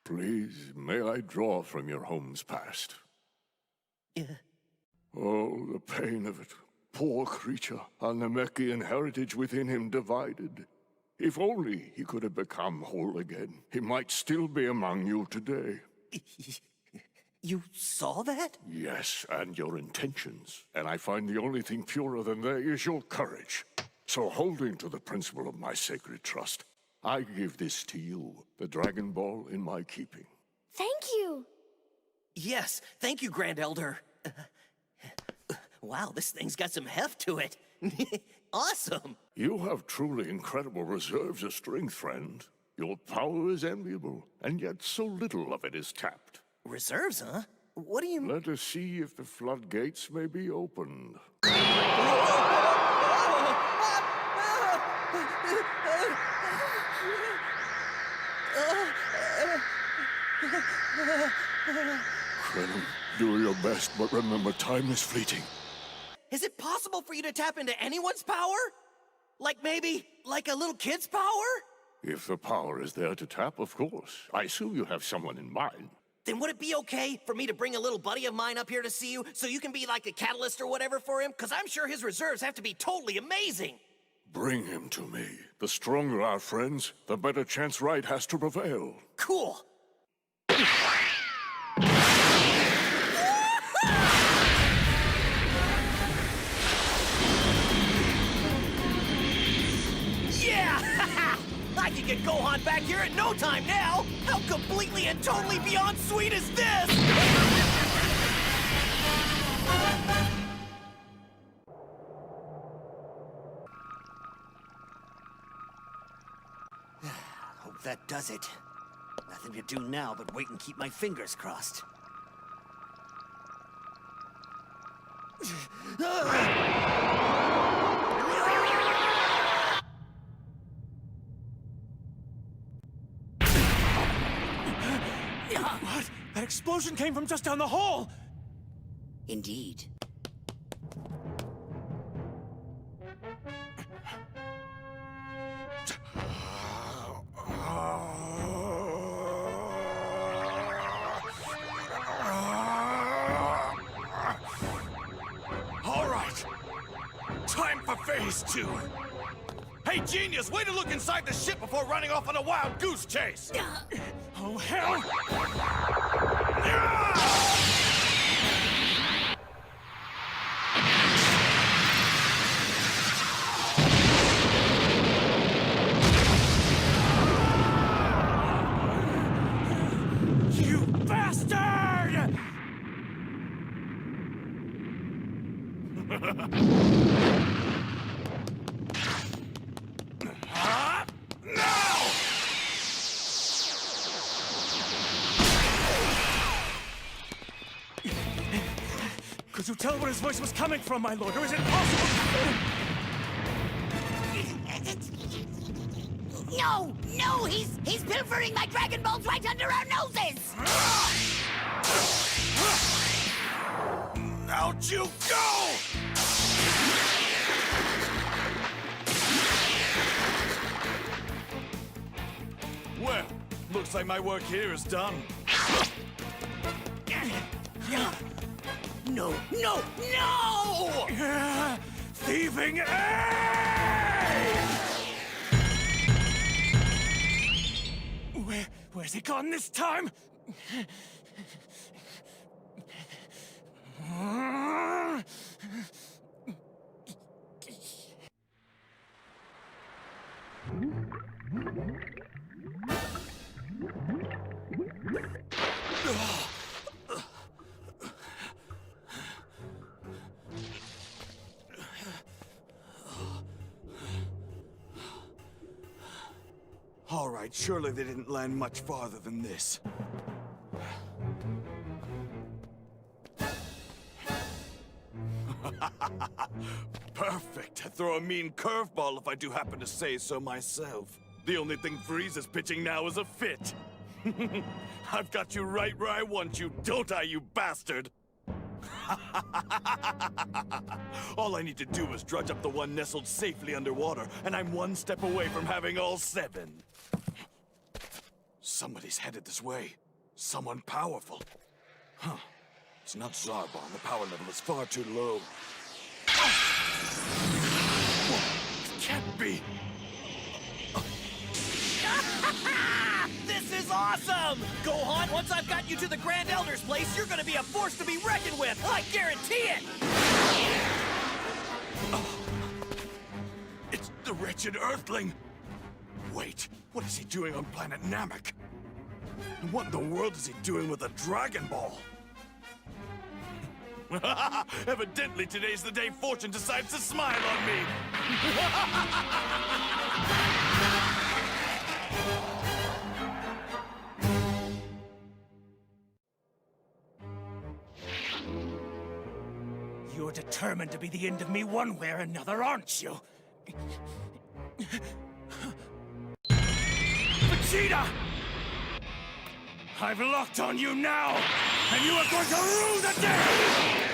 Please, may I draw from your home's past? Yeah. Oh, the pain of it. Poor creature, a Namekian heritage within him divided. If only he could have become whole again, he might still be among you today. You saw that? Yes, and your intentions. And I find the only thing purer than they is your courage. So holding to the principle of my sacred trust, I give this to you, the Dragon Ball in my keeping. Thank you! Yes, thank you, Grand Elder. Wow, this thing's got some heft to it. Awesome! You have truly incredible reserves of strength, friend. Your power is enviable, and yet so little of it is tapped. Reserves, huh? What do you mean? Let us see if the floodgates may be opened. Krillin, do your best, but remember time is fleeting. Is it possible for you to tap into anyone's power? Like maybe, like a little kid's power? If the power is there to tap, of course. I assume you have someone in mind. Then would it be okay for me to bring a little buddy of mine up here to see you so you can be like a catalyst or whatever for him? Because I'm sure his reserves have to be totally amazing. Bring him to me. The stronger our friends, the better chance right has to prevail. Cool. Yeah! I can get Gohan back here in no time now! How completely and totally beyond sweet is this? Hope that does it. Nothing to do now but wait and keep my fingers crossed. What? That explosion came from just down the hall! Indeed. All right. Time for phase 2. Hey, genius, way to look inside the ship before running off on a wild goose chase. Oh, hell! You bastard! Could you tell where his voice was coming from, my lord, or is it possible? No! No! He's pilfering my Dragon Balls right under our noses! Out you go! Looks like my work here is done. No, no, no! Thieving Where's he gone this time? All right, surely they didn't land much farther than this. Perfect. I throw a mean curveball if I do happen to say so myself. The only thing Freeze is pitching now is a fit. I've got you right where I want you, don't I, you bastard? All I need to do is drudge up the one nestled safely underwater, and I'm one step away from having all 7. Somebody's headed this way. Someone powerful. Huh. It's not Zarbon. The power level is far too low. Whoa, it can't be. This is awesome! Gohan, once I've got you to the Grand Elder's place, you're gonna be a force to be reckoned with! I guarantee it! It's the wretched Earthling! Wait, what is he doing on planet Namek? And what in the world is he doing with a Dragon Ball? Evidently today's the day Fortune decides to smile on me! You're determined to be the end of me one way or another, aren't you? Vegeta! I've locked on you now, and you are going to rule the day!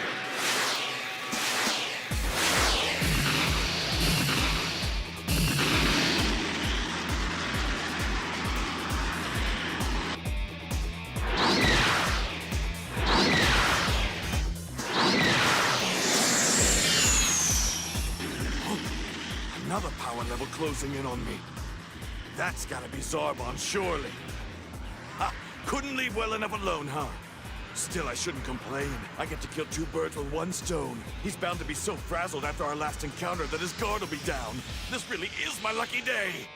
Another power level closing in on me. That's gotta be Zarbon, surely. Ha! Couldn't leave well enough alone, huh? Still, I shouldn't complain. I get to kill 2 birds with 1 stone. He's bound to be so frazzled after our last encounter that his guard will be down. This really is my lucky day!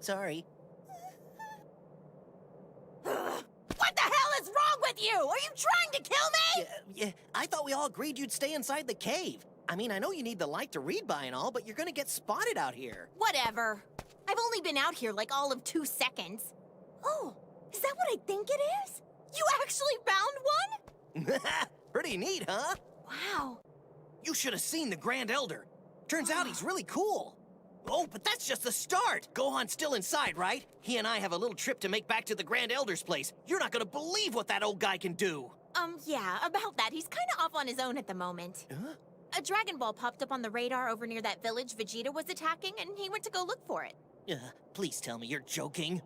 Sorry. What the hell is wrong with you? Are you trying to kill me? Yeah, I thought we all agreed you'd stay inside the cave. I mean, I know you need the light to read by and all, but you're gonna get spotted out here. Whatever. I've only been out here like all of 2 seconds. Oh, is that what I think it is? You actually found one? Pretty neat, huh? Wow. You should have seen the Grand Elder. Turns out he's really cool. Oh, but that's just the start. Gohan's still inside, right? He and I have a little trip to make back to the Grand Elder's place. You're not gonna believe what that old guy can do. Yeah, about that. He's kind of off on his own at the moment. Huh? A Dragon Ball popped up on the radar over near that village Vegeta was attacking, and he went to go look for it. Please tell me you're joking.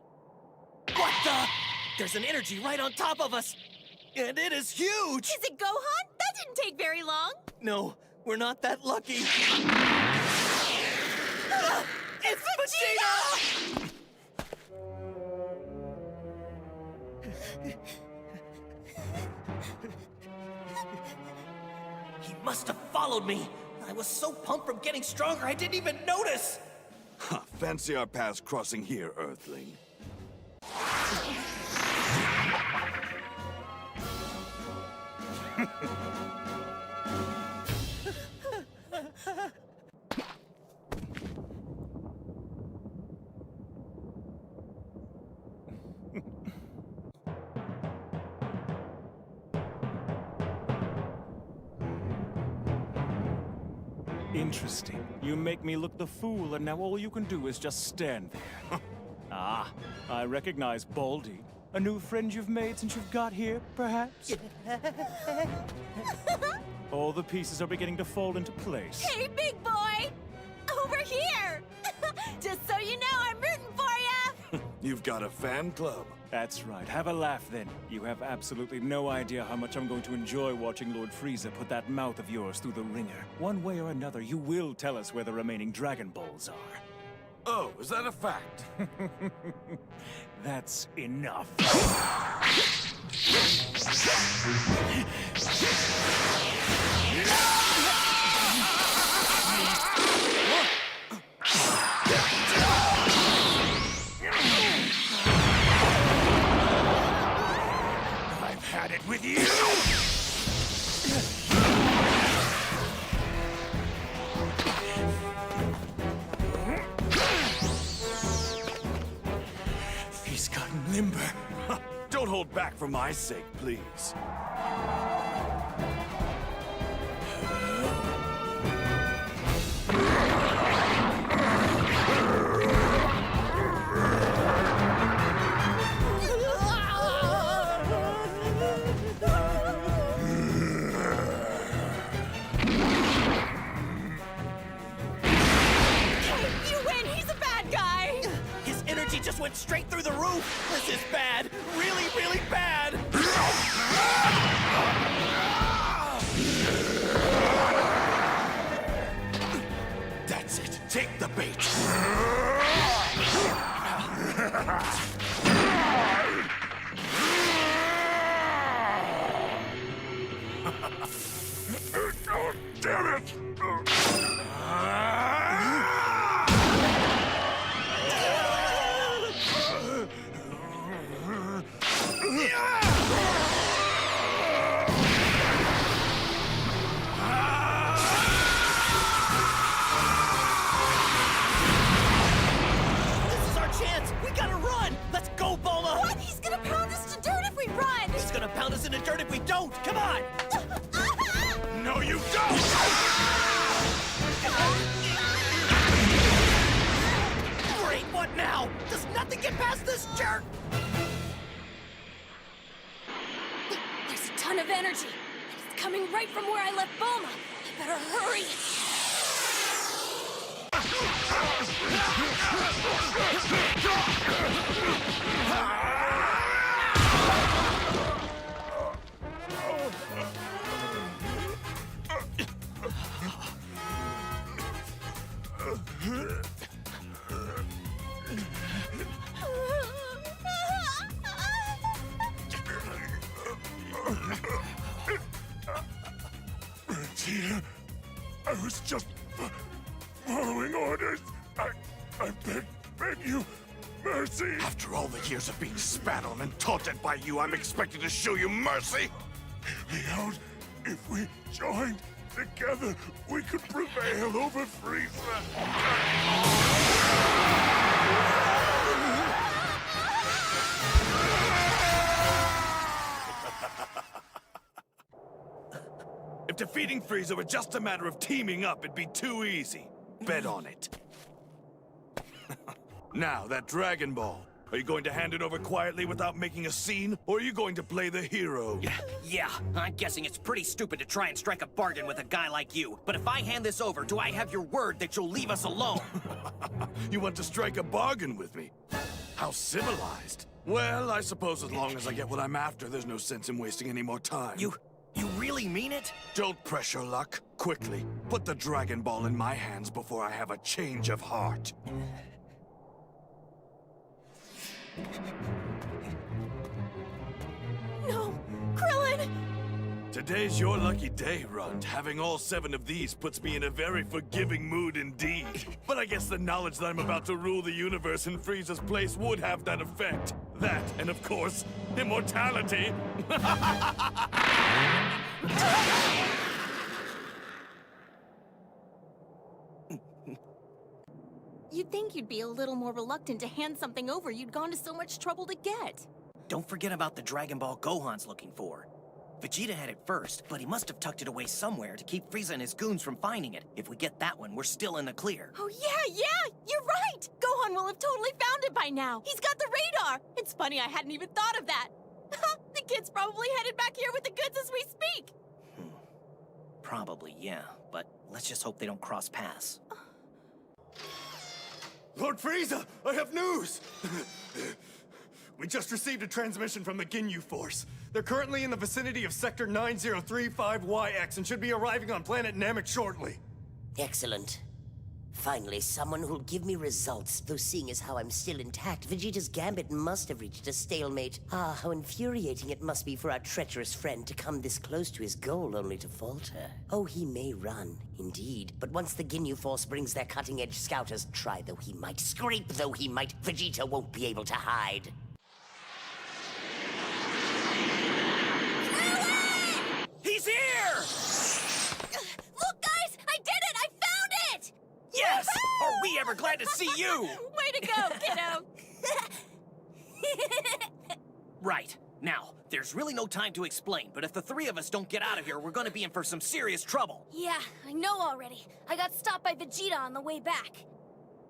What the? There's an energy right on top of us. And it is huge! Is it Gohan? That didn't take very long. No, we're not that lucky. It's Vegeta! He must have followed me. I was so pumped from getting stronger, I didn't even notice. Huh, fancy our paths crossing here, Earthling. Interesting. You make me look the fool, and now all you can do is just stand there. Ah, I recognize Baldy. A new friend you've made since you've got here, perhaps? All the pieces are beginning to fall into place. Hey, big boy! Over here! Just so you know, I'm rooting for ya! You've got a fan club. That's right. Have a laugh, then. You have absolutely no idea how much I'm going to enjoy watching Lord Frieza put that mouth of yours through the ringer. One way or another, you will tell us where the remaining Dragon Balls are. Oh, is that a fact? That's enough. I've had it with you! He's gotten limber. Don't hold back for my sake, please. Just went straight through the roof! This is bad! Really, really bad! That's it. Take the bait. Oh, damn it! This is our chance! We gotta run! Let's go, Bulma! What? He's gonna pound us to dirt if we run! He's gonna pound us into dirt if we don't! Come on! No, you don't! Great, what now? Does nothing get past this jerk? There's a ton of energy. It's coming right from where I left Bulma. I better hurry. Vegeta, I was just following orders. I beg you, mercy. After all the years of being spat on and taunted by you, I'm expected to show you mercy? Hear me out. If we joined together, we could prevail over Frieza. If defeating Frieza were just a matter of teaming up, it'd be too easy. Bet on it. Now, that Dragon Ball. Are you going to hand it over quietly without making a scene? Or are you going to play the hero? Yeah, I'm guessing it's pretty stupid to try and strike a bargain with a guy like you. But if I hand this over, do I have your word that you'll leave us alone? You want to strike a bargain with me? How civilized. Well, I suppose as long as I get what I'm after, there's no sense in wasting any more time. You really mean it? Don't pressure luck. Quickly, put the Dragon Ball in my hands before I have a change of heart. No! Krillin! Today's your lucky day, Runt. Having all 7 of these puts me in a very forgiving mood indeed. But I guess the knowledge that I'm about to rule the universe in Frieza's place would have that effect. That, and of course, immortality. You'd think you'd be a little more reluctant to hand something over you'd gone to so much trouble to get. Don't forget about the Dragon Ball Gohan's looking for. Vegeta had it first, but he must have tucked it away somewhere to keep Frieza and his goons from finding it. If we get that one, we're still in the clear. Oh, yeah, you're right! Gohan will have totally found it by now. He's got the radar. It's funny I hadn't even thought of that. The kid's probably headed back here with the goods as we speak. Probably, yeah. But let's just hope they don't cross paths. Lord Frieza, I have news! We just received a transmission from the Ginyu Force. They're currently in the vicinity of Sector 9035YX and should be arriving on planet Namek shortly. Excellent. Finally, someone who'll give me results. Though seeing as how I'm still intact, Vegeta's gambit must have reached a stalemate. Ah, how infuriating it must be for our treacherous friend to come this close to his goal only to falter. Oh, he may run, indeed. But once the Ginyu Force brings their cutting-edge scouters, try though he might, scrape though he might, Vegeta won't be able to hide. He's here! Look, guys! I did it! I found it! Yes! Are we ever glad to see you? Way to go, kiddo! Right. Now, there's really no time to explain, but if the three of us don't get out of here, we're gonna be in for some serious trouble. Yeah, I know already. I got stopped by Vegeta on the way back.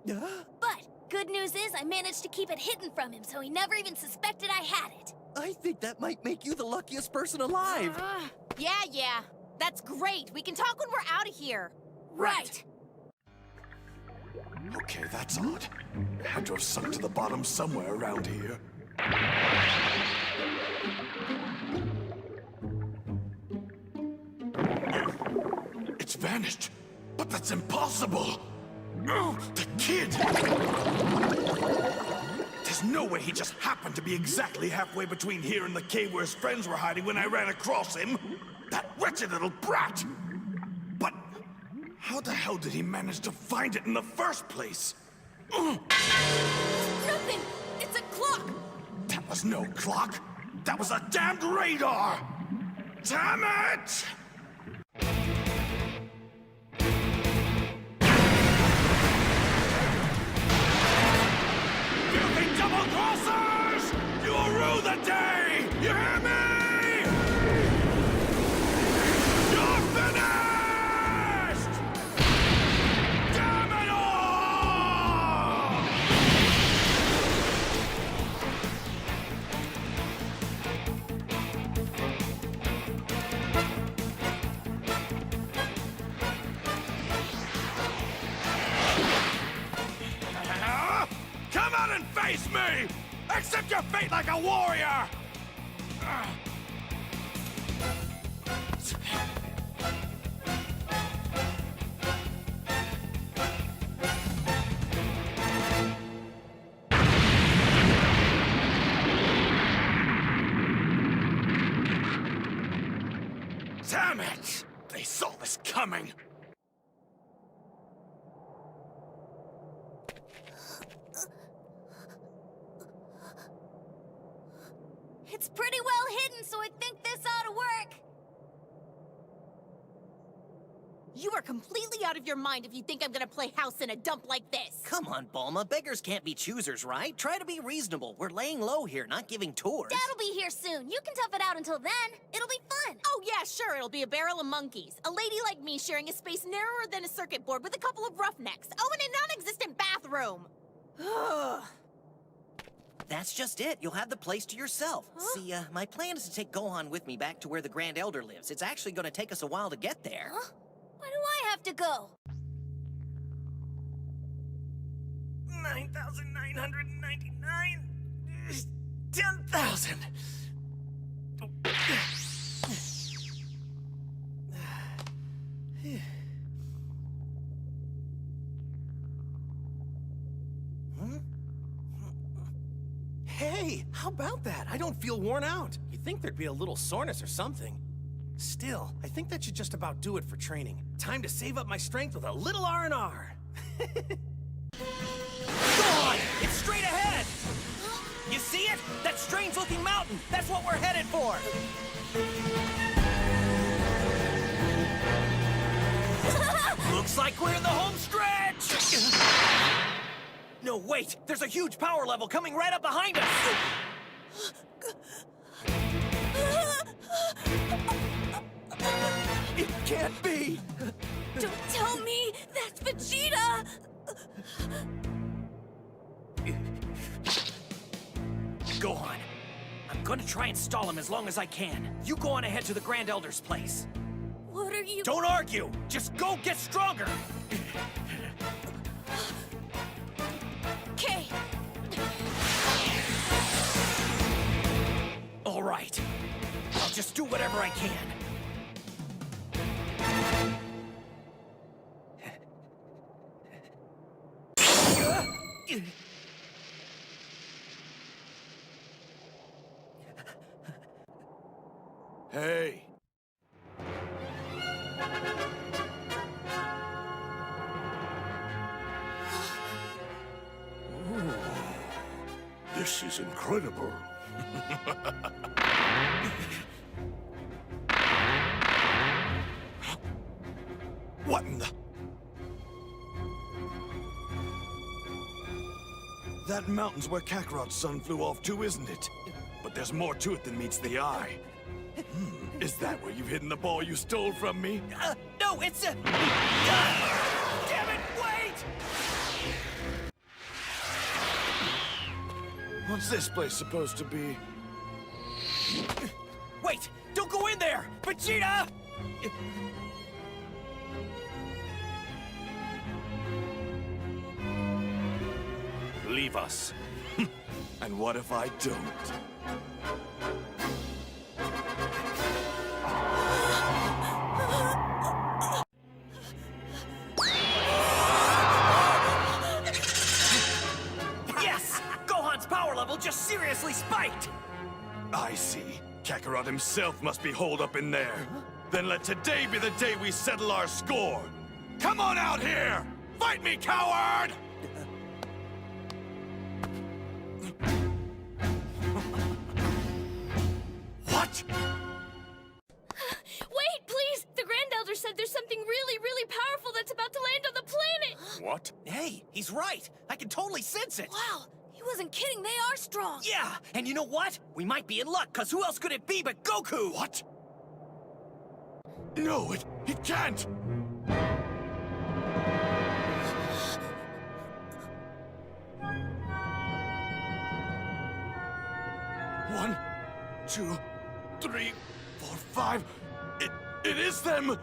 But good news is I managed to keep it hidden from him, so he never even suspected I had it. I think that might make you the luckiest person alive. Yeah. That's great. We can talk when we're out of here. Right. Okay, that's odd. Had to have sunk to the bottom somewhere around here. It's vanished. But that's impossible. Oh, the kid! There's no way he just happened to be exactly halfway between here and the cave where his friends were hiding when I ran across him. That wretched little brat! But how the hell did he manage to find it in the first place? Nothing! It's a clock! That was no clock! That was a damned radar! Damn it! Filthy double-crossers! You will rue the day! You hear me? You're finished! Damn it all! Come out and face me! Accept your fate like a warrior! Damn it! They saw this coming! It's pretty well hidden, so I think this ought to work. You are completely out of your mind if you think I'm gonna play house in a dump like this. Come on, Bulma. Beggars can't be choosers, right? Try to be reasonable. We're laying low here, not giving tours. Dad'll be here soon. You can tough it out until then. It'll be fun. Oh yeah, sure, it'll be a barrel of monkeys. A lady like me sharing a space narrower than a circuit board with a couple of roughnecks. Oh, and a non-existent bathroom. That's just it. You'll have the place to yourself. See, my plan is to take Gohan with me back to where the Grand Elder lives. It's actually going to take us a while to get there. Why do I have to go? 9,999? 10,000! Hey, how about that? I don't feel worn out. You'd think there'd be a little soreness or something. Still, I think that should just about do it for training. Time to save up my strength with a little R&R. Go on! It's straight ahead! You see it? That strange-looking mountain! That's what we're headed for! Looks like we're in the home stretch! No, wait! There's a huge power level coming right up behind us! It can't be! Don't tell me that's Vegeta! Gohan, I'm gonna try and stall him as long as I can. You go on ahead to the Grand Elder's place. What are you... Don't argue! Just go get stronger! Okay. All right. I'll just do whatever I can. Hey. This is incredible. What in the... That mountain's where Kakarot's son flew off to, isn't it? But there's more to it than meets the eye. Is that where you've hidden the ball you stole from me? No, it's a... Damn it, wait! What's this place supposed to be? Wait! Don't go in there! Vegeta! Leave us. And what if I don't? Yes! Gohan's power level just seriously spiked! I see. Kakarot himself must be holed up in there. Then let today be the day we settle our score. Come on out here! Fight me, coward! What? Wait, please! The Grand Elder said there's something really, really powerful that's about to land on the planet! What? Hey, he's right. I can totally sense it. Wow, he wasn't kidding. They are strong. Yeah, and you know what? We might be in luck, because who else could it be but Goku? What? No, it can't! One, 2, 3, 4, 5. It is them!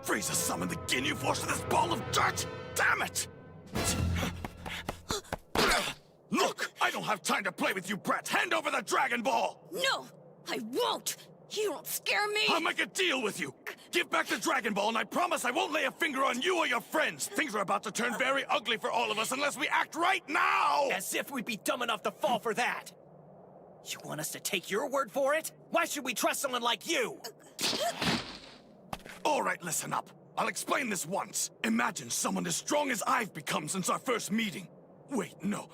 Frieza summoned the Ginyu Force to this ball of dirt! Damn it! Look! I don't have time to play with you brats! Hand over the Dragon Ball! No, I won't! You don't scare me! I'll make a deal with you! Give back the Dragon Ball and I promise I won't lay a finger on you or your friends! Things are about to turn very ugly for all of us unless we act right now! As if we'd be dumb enough to fall for that! You want us to take your word for it? Why should we trust someone like you? All right, listen up. I'll explain this once. Imagine someone as strong as I've become since our first meeting. Wait, no.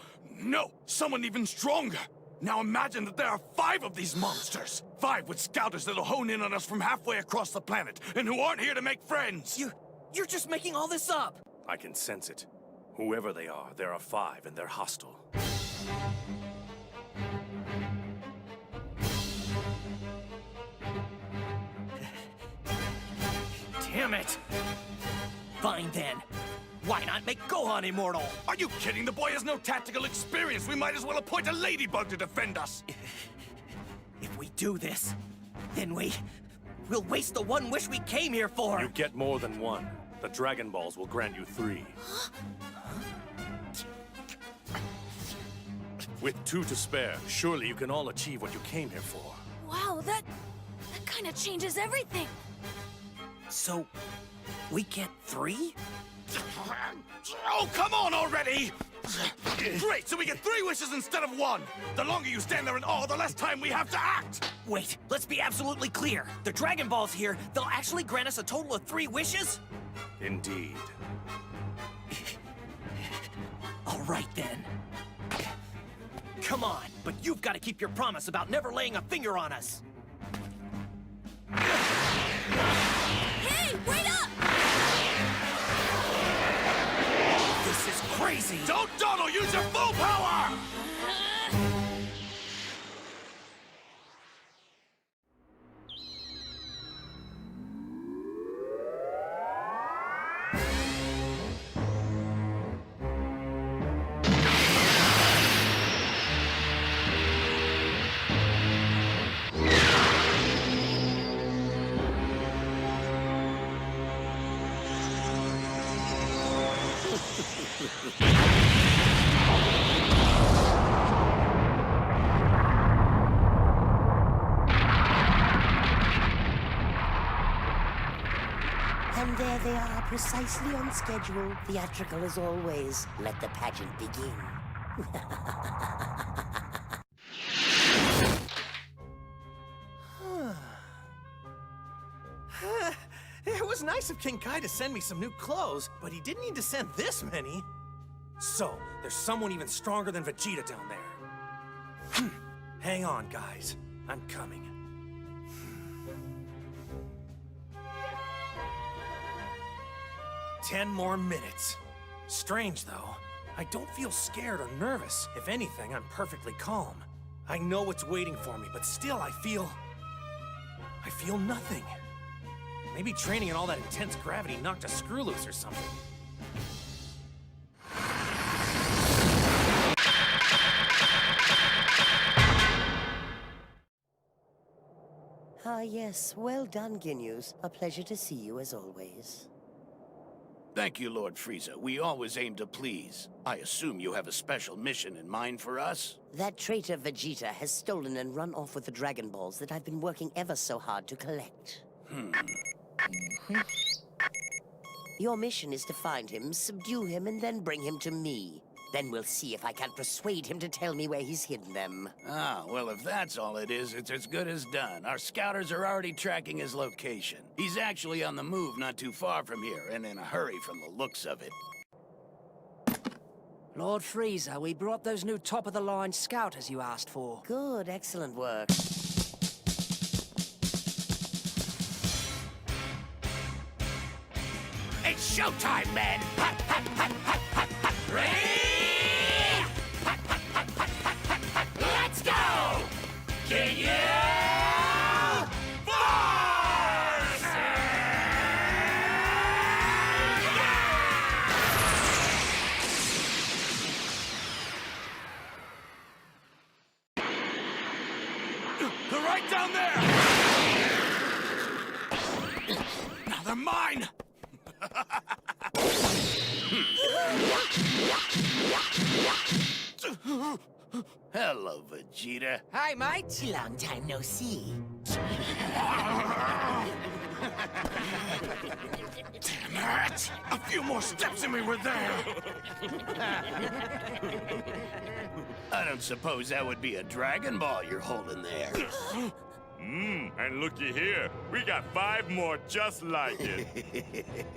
Someone even stronger. Now imagine that there are 5 of these monsters. 5 with scouters that'll hone in on us from halfway across the planet, and who aren't here to make friends. You're just making all this up. I can sense it. Whoever they are, there are 5 and they're hostile. Damn it! Fine then. Why not make Gohan immortal? Are you kidding? The boy has no tactical experience. We might as well appoint a ladybug to defend us. If we do this, then we'll waste the one wish we came here for. You get more than 1. The Dragon Balls will grant you 3. With 2 to spare, surely you can all achieve what you came here for. Wow, that kind of changes everything. So, we get 3? Oh, come on already! Great, so we get 3 wishes instead of 1. The longer you stand there in awe, the less time we have to act. Wait, let's be absolutely clear. The Dragon Balls here, they'll actually grant us a total of 3 wishes? Indeed. All right then. Come on, but you've got to keep your promise about never laying a finger on us. Hey, wait up! This is crazy! Don't dawdle! Use your full power! And there they are, precisely on schedule. Theatrical as always. Let the pageant begin. It was nice of King Kai to send me some new clothes, but he didn't need to send this many. So, there's someone even stronger than Vegeta down there. Hang on, guys. I'm coming. 10 more minutes. Strange, though. I don't feel scared or nervous. If anything, I'm perfectly calm. I know what's waiting for me, but still I feel nothing. Maybe training in all that intense gravity knocked a screw loose or something. Ah, yes. Well done, Ginyu. A pleasure to see you as always. Thank you, Lord Frieza. We always aim to please. I assume you have a special mission in mind for us? That traitor Vegeta has stolen and run off with the Dragon Balls that I've been working ever so hard to collect. Your mission is to find him, subdue him, and then bring him to me. Then we'll see if I can't persuade him to tell me where he's hidden them. Ah, well, if that's all it is, it's as good as done. Our scouters are already tracking his location. He's actually on the move not too far from here, and in a hurry from the looks of it. Lord Frieza, we brought those new top-of-the-line scouters you asked for. Good, excellent work. It's showtime, men! Ready? Let's go! Can you force? They're right down there! Now they're mine! Hello, Vegeta. Hey, mate. Long time no see. Damn it! A few more steps and we were there! I don't suppose that would be a Dragon Ball you're holding there. And looky here. We got 5 more just like it.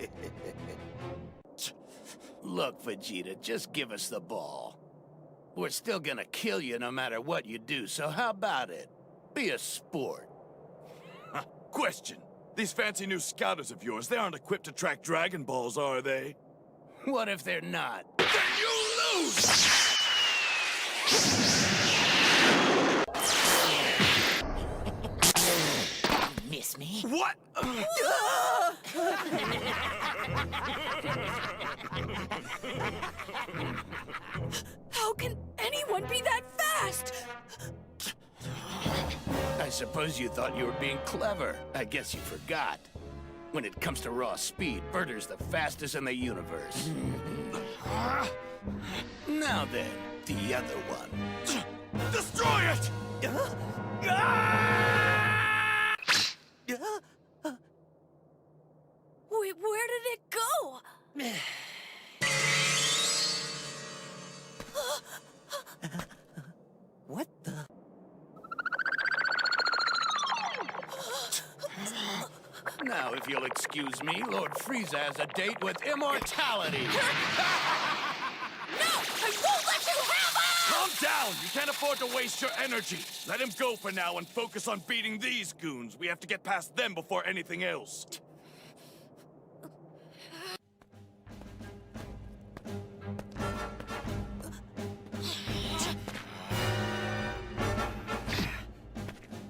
Look, Vegeta, just give us the ball. We're still gonna kill you no matter what you do, so how about it? Be a sport. Question. These fancy new scouters of yours, they aren't equipped to track Dragon Balls, are they? What if they're not? Then you lose! Miss me? What? How can anyone be that fast? I suppose you thought you were being clever. I guess you forgot. When it comes to raw speed, Burter's the fastest in the universe. Now then, the other one. Destroy it! Wait, where did it go? What the? Now, if you'll excuse me, Lord Frieza has a date with immortality. No! I won't let you have him! Calm down! You can't afford to waste your energy. Let him go for now and focus on beating these goons. We have to get past them before anything else.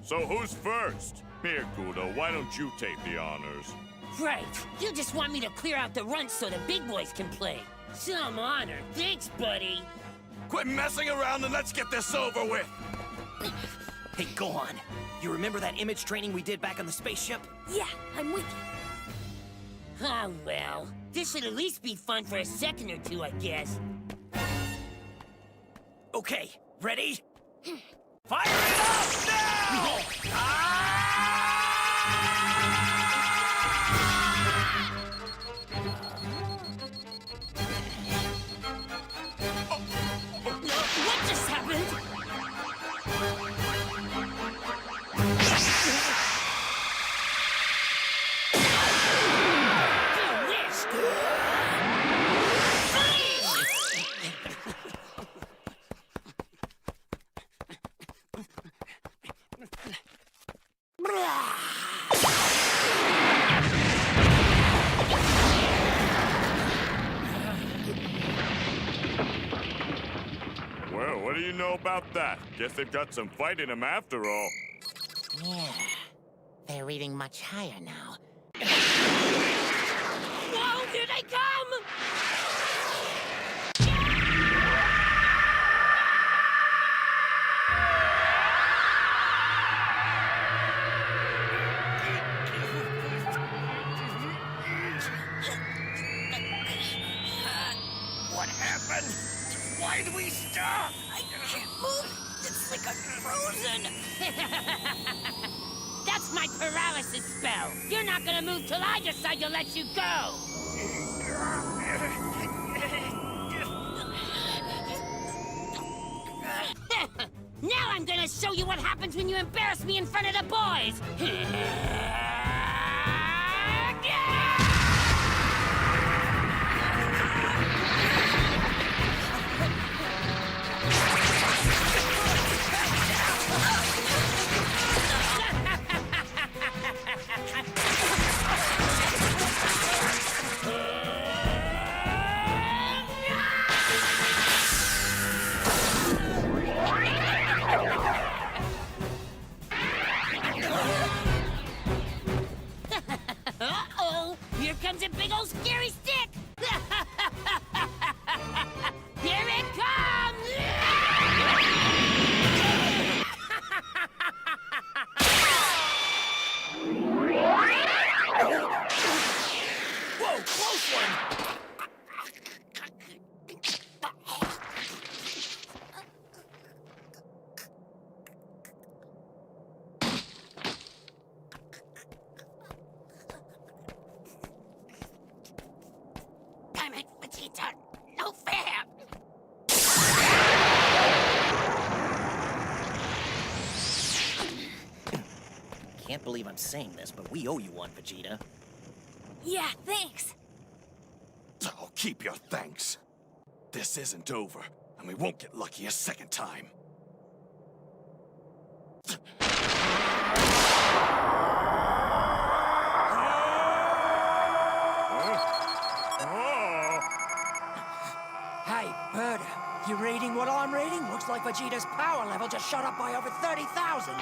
So who's first? Here, Kudo, why don't you take the honors? Right. You just want me to clear out the runs so the big boys can play. Some honor. Thanks, buddy. Quit messing around and let's get this over with! Hey, Gohan, you remember that image training we did back on the spaceship? Yeah, I'm with you. Ah, well. This should at least be fun for a second or two, I guess. Okay, ready? Fire it up now! Well, what do you know about that? Guess they've got some fight in them after all. Yeah, they're reading much higher now. Whoa, here they come! What happened? Why did we stop? I can't move. It's like I'm frozen. That's my paralysis spell. You're not gonna move till I decide to let you go. Now I'm gonna show you what happens when you embarrass me in front of the boys. Uh-oh! Here comes a big old scary stick! Here it comes! Whoa, close one! Damn it, Vegeta! No fair! Can't believe I'm saying this, but we owe you one, Vegeta. Yeah, thanks. Oh, keep your thanks. This isn't over, and we won't get lucky a second time. Hey, Birdo, you reading what I'm reading? Looks like Vegeta's power level just shot up by over 30,000.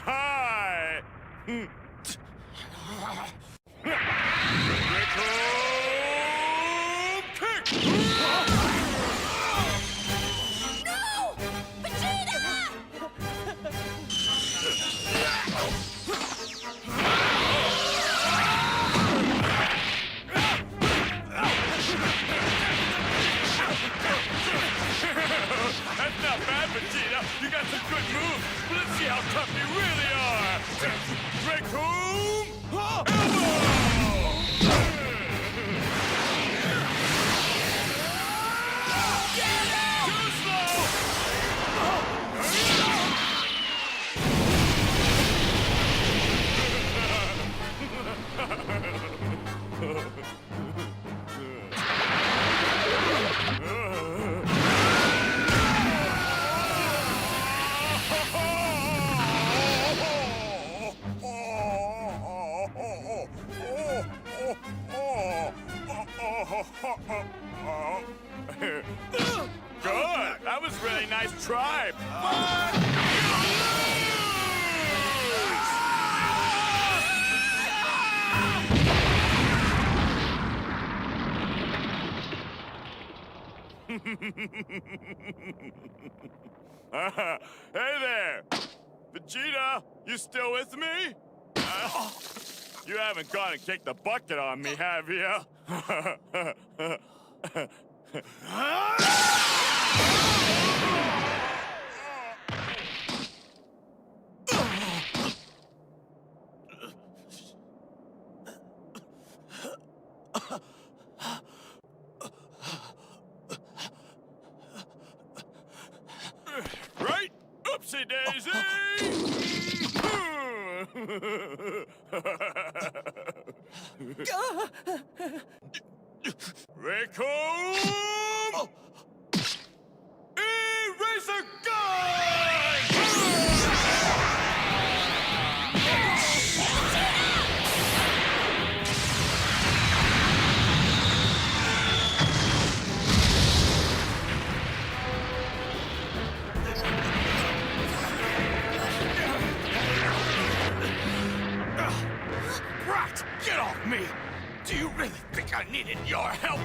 Hi! No! Vegeta! That's not bad, Vegeta. You got some good moves, but let's see how tough you really are. Draco Good. That was really nice try. Hey there! Vegeta, you still with me? You haven't gone and kicked the bucket on me, have you? Right? Oopsie daisy! Raycomb! Eraser gun! Brat, get off me! Do you really think I needed your help?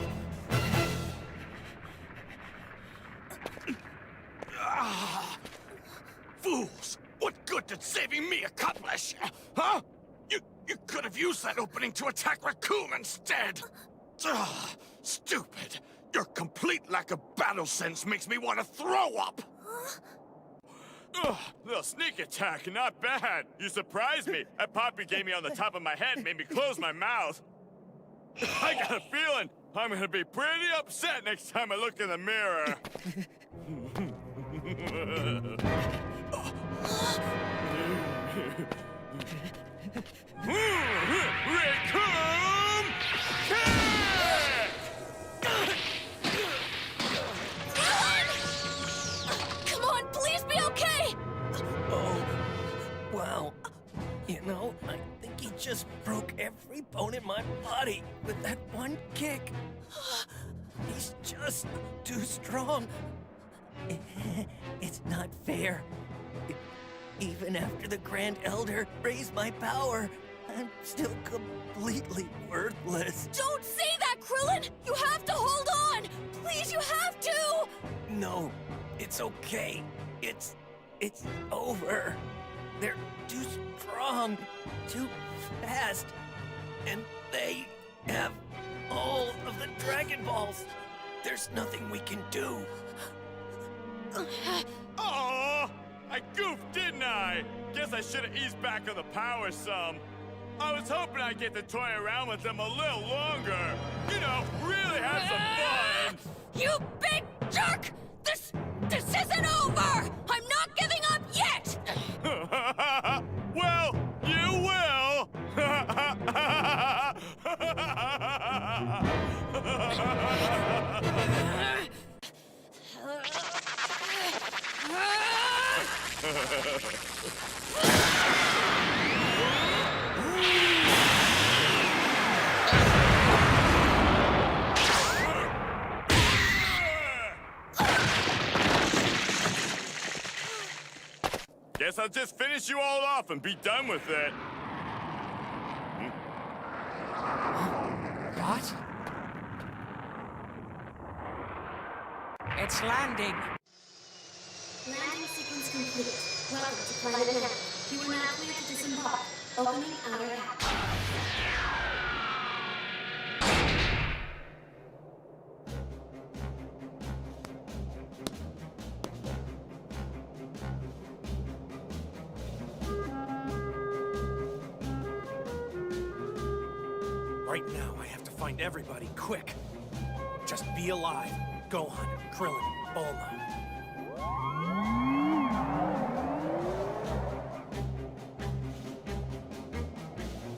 Fools! What good did saving me accomplish? Huh? You could have used that opening to attack Raccoon instead! Stupid! Your complete lack of battle sense makes me want to throw up! Little sneak attack, not bad. You surprised me. That pop you gave me on the top of my head made me close my mouth. I got a feeling I'm gonna be pretty upset next time I look in the mirror. Raccoon kick! Come on, please be okay! Oh, well, you know, I think he just broke every bone in my body with that one kick. He's just too strong. It's not fair. Even after the Grand Elder raised my power, I'm still completely worthless. Don't say that, Krillin! You have to hold on! Please, you have to! No, it's okay. It's over. They're too strong, too fast, and they have all of the Dragon Balls. There's nothing we can do. Aw! I goofed, didn't I? Guess I should have eased back on the power some. I was hoping I'd get to toy around with them a little longer. You know, really have some fun. You big jerk! This isn't over! I'm not giving up yet! Well, you will! Guess I'll just finish you all off and be done with it. What? It's landing. Landing sequence complete. Welcome to Planet Namek. You are now clear to disembark. Opening outer hatch. Right now, I have to find everybody, quick. Just be alive. Gohan, Krillin, Bulma.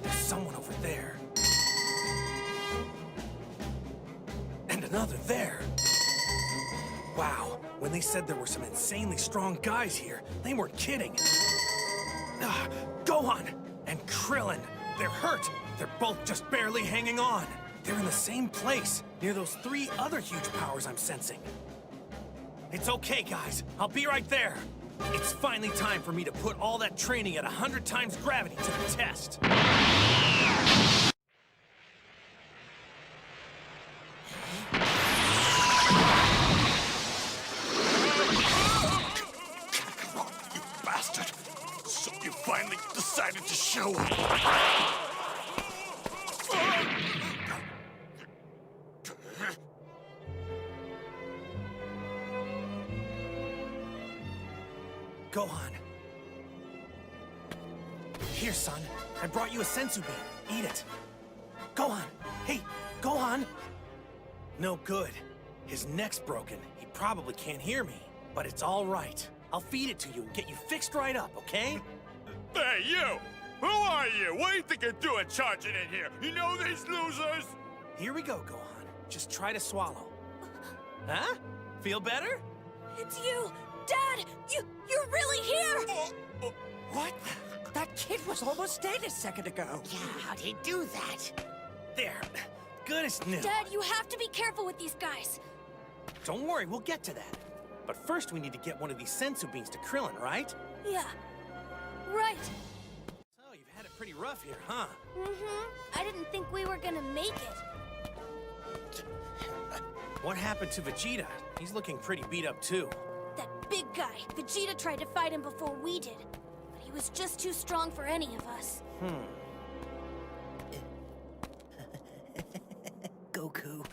There's someone over there. And another there. Wow, when they said there were some insanely strong guys here, they weren't kidding. Gohan and Krillin, they're hurt. They're both just barely hanging on. They're in the same place, near those 3 other huge powers I'm sensing. It's okay, guys. I'll be right there. It's finally time for me to put all that training at 100 times gravity to the test. Bastard! So you finally decided to show up. Gohan. Here, son. I brought you a sensu bean. Eat it. Gohan! Hey, Gohan! No good. His neck's broken. He probably can't hear me. But it's all right. I'll feed it to you and get you fixed right up, okay? Hey, you! Who are you? What do you think you're doing charging in here? You know these losers? Here we go, Gohan. Just try to swallow. Huh? Feel better? It's you! Dad! You're really here! What? That kid was almost dead a second ago. Yeah, how'd he do that? There. Good as new. Dad, you have to be careful with these guys. Don't worry, we'll get to that. But first we need to get one of these sensu beans to Krillin, right? Yeah. Right. So, you've had it pretty rough here, huh? Mm-hmm. I didn't think we were gonna make it. What happened to Vegeta? He's looking pretty beat up, too. That big guy. Vegeta tried to fight him before we did. But he was just too strong for any of us. Goku.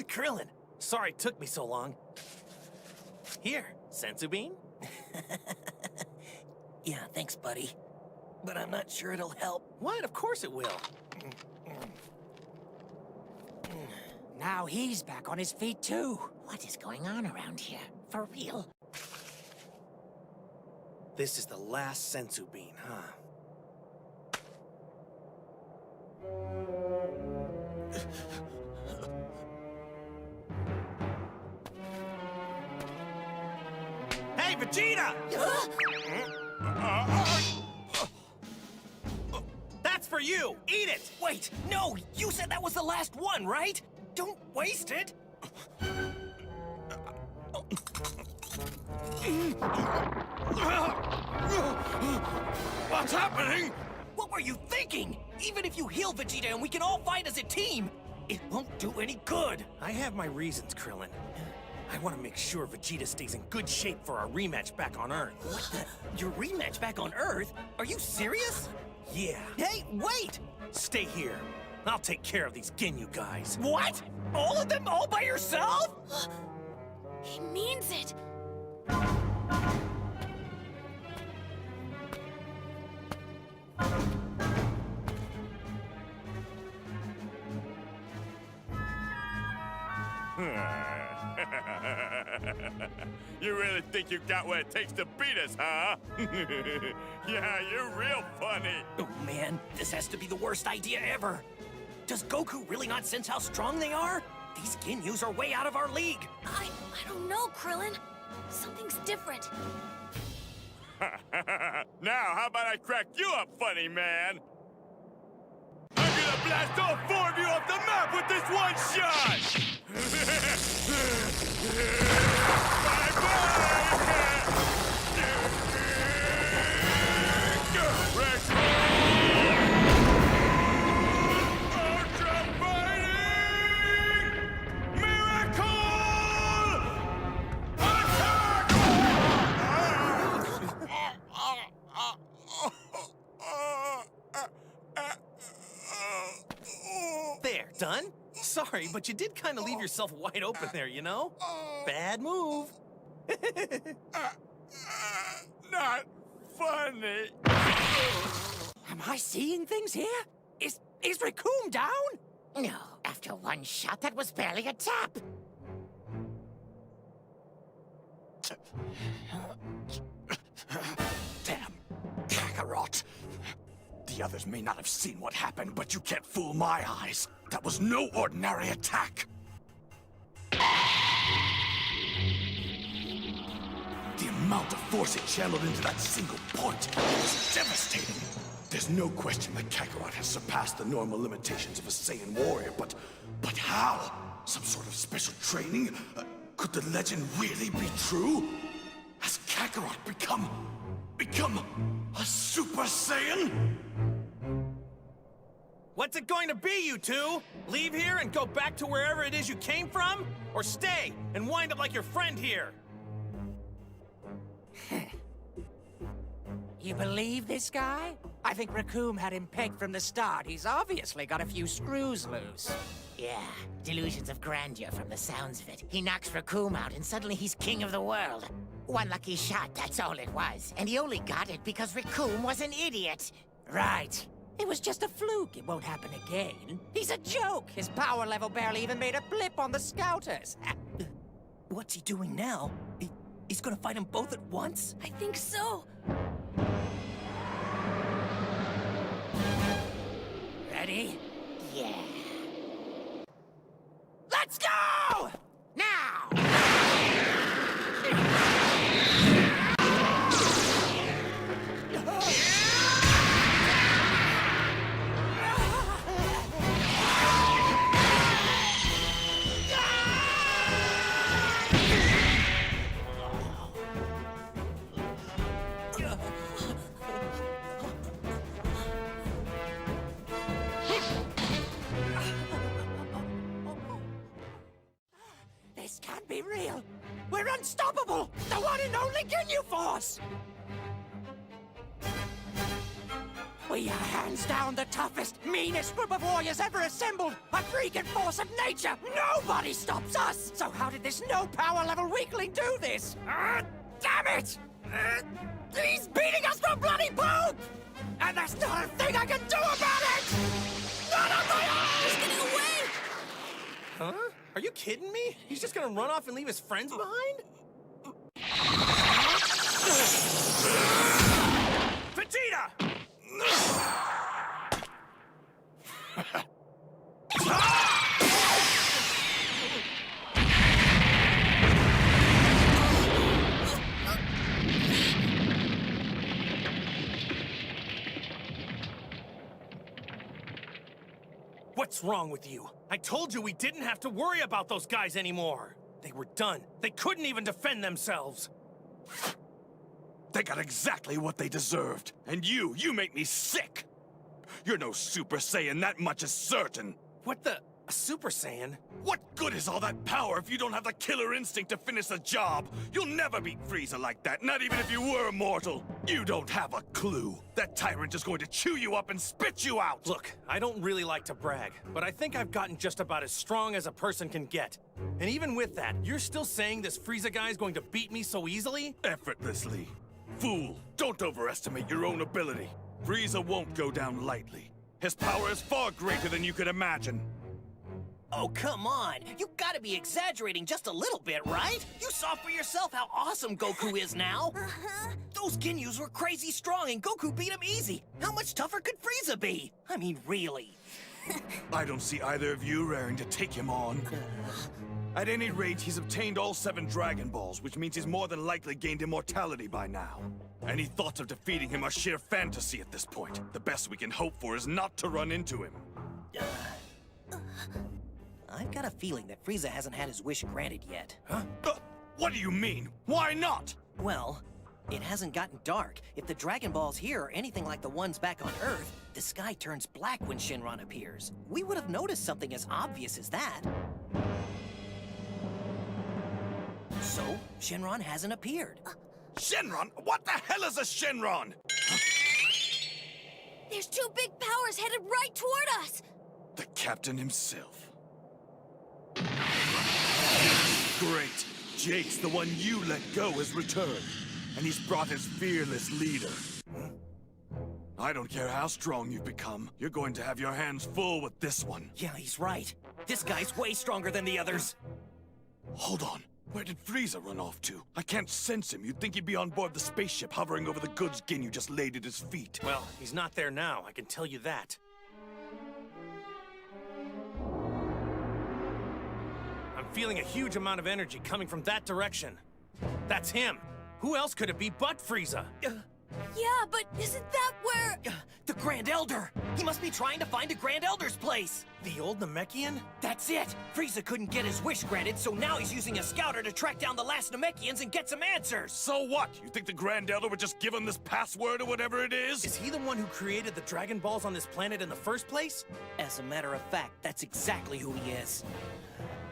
Krillin! Sorry it took me so long. Here, sensu bean? Yeah, thanks, buddy. But I'm not sure it'll help. What? Of course it will. Now he's back on his feet, too. What is going on around here? For real? This is the last sensu bean, huh? Hey, Vegeta! That's for you! Eat it! Wait, no! You said that was the last one, right? Don't waste it! What's happening? What were you thinking? Even if you heal Vegeta and we can all fight as a team, it won't do any good. I have my reasons, Krillin. I want to make sure Vegeta stays in good shape for our rematch back on Earth. What the? Your rematch back on Earth? Are you serious? Yeah. Hey, wait! Stay here. I'll take care of these Ginyu guys. What? All of them all by yourself? He means it. You really think you got what it takes to beat us, huh? Yeah, you're real funny. Oh man, this has to be the worst idea ever. Does Goku really not sense how strong they are? These Ginyus are way out of our league. I don't know, Krillin. Something's different. Now, how about I crack you up, funny man? I'm gonna blast all 4 of you off the map with this one shot! Bye-bye! Ultra Fighting Miracle! There, done? Sorry, but you did kind of leave yourself wide open there, you know? Bad move. Not funny. Am I seeing things here? Is Recoome down? No, after one shot, that was barely a tap. Damn, Kakarot. The others may not have seen what happened, but you can't fool my eyes. That was no ordinary attack. The amount of force it channeled into that single point was devastating. There's no question that Kakarot has surpassed the normal limitations of a Saiyan warrior, but how? Some sort of special training? Could the legend really be true? Has Kakarot become a Super Saiyan? What's it going to be, you two? Leave here and go back to wherever it is you came from? Or stay and wind up like your friend here? You believe this guy? I think Raccoon had him pegged from the start. He's obviously got a few screws loose. Yeah, delusions of grandeur from the sounds of it. He knocks Raccoon out and suddenly he's king of the world. One lucky shot, that's all it was. And he only got it because Raccoon was an idiot. Right. It was just a fluke. It won't happen again. He's a joke. His power level barely even made a blip on the Scouters. What's he doing now? He's gonna fight them both at once? I think so. Ready? Yeah. Let's go! Now! This can't be real. We're unstoppable! The one and only Ginyu Force! We are hands down the toughest, meanest group of warriors ever assembled! A freaking force of nature! Nobody stops us! So how did this no-power level weakling do this? Damn it! He's beating us for bloody poop! And there's not a thing I can do about it! Not on my own! He's getting away! Huh? Are you kidding me? He's just gonna run off and leave his friends behind? Vegeta! What's wrong with you? I told you we didn't have to worry about those guys anymore. They were done. They couldn't even defend themselves. They got exactly what they deserved. And you make me sick. You're no Super Saiyan, that much is certain. What the? A Super Saiyan? What good is all that power if you don't have the killer instinct to finish the job? You'll never beat Frieza like that, not even if you were immortal. You don't have a clue. That tyrant is going to chew you up and spit you out. Look, I don't really like to brag, but I think I've gotten just about as strong as a person can get. And even with that, you're still saying this Frieza guy is going to beat me so easily? Effortlessly. Fool, don't overestimate your own ability. Frieza won't go down lightly. His power is far greater than you could imagine. Oh, come on! You gotta be exaggerating just a little bit, right? You saw for yourself how awesome Goku is now! Those Ginyus were crazy strong and Goku beat him easy! How much tougher could Frieza be? I mean, really. I don't see either of you raring to take him on. At any rate, he's obtained all 7 Dragon Balls, which means he's more than likely gained immortality by now. Any thoughts of defeating him are sheer fantasy at this point. The best we can hope for is not to run into him. I've got a feeling that Frieza hasn't had his wish granted yet. Huh? What do you mean? Why not? Well, it hasn't gotten dark. If the Dragon Balls here are anything like the ones back on Earth, the sky turns black when Shenron appears. We would have noticed something as obvious as that. So, Shenron hasn't appeared. Shenron? What the hell is a Shenron? There's 2 big powers headed right toward us! The captain himself. Great. Jace, the one you let go, has returned. And he's brought his fearless leader. I don't care how strong you've become. You're going to have your hands full with this one. Yeah, he's right. This guy's way stronger than the others. Hold on. Where did Frieza run off to? I can't sense him. You'd think he'd be on board the spaceship hovering over the goods Ginyu just laid at his feet. Well, he's not there now, I can tell you that. I'm feeling a huge amount of energy coming from that direction. That's him. Who else could it be but Frieza? Yeah, but isn't that where... The Grand Elder! He must be trying to find a Grand Elder's place! The old Namekian? That's it! Frieza couldn't get his wish granted, so now he's using a scouter to track down the last Namekians and get some answers! So what? You think the Grand Elder would just give him this password or whatever it is? Is he the one who created the Dragon Balls on this planet in the first place? As a matter of fact, that's exactly who he is.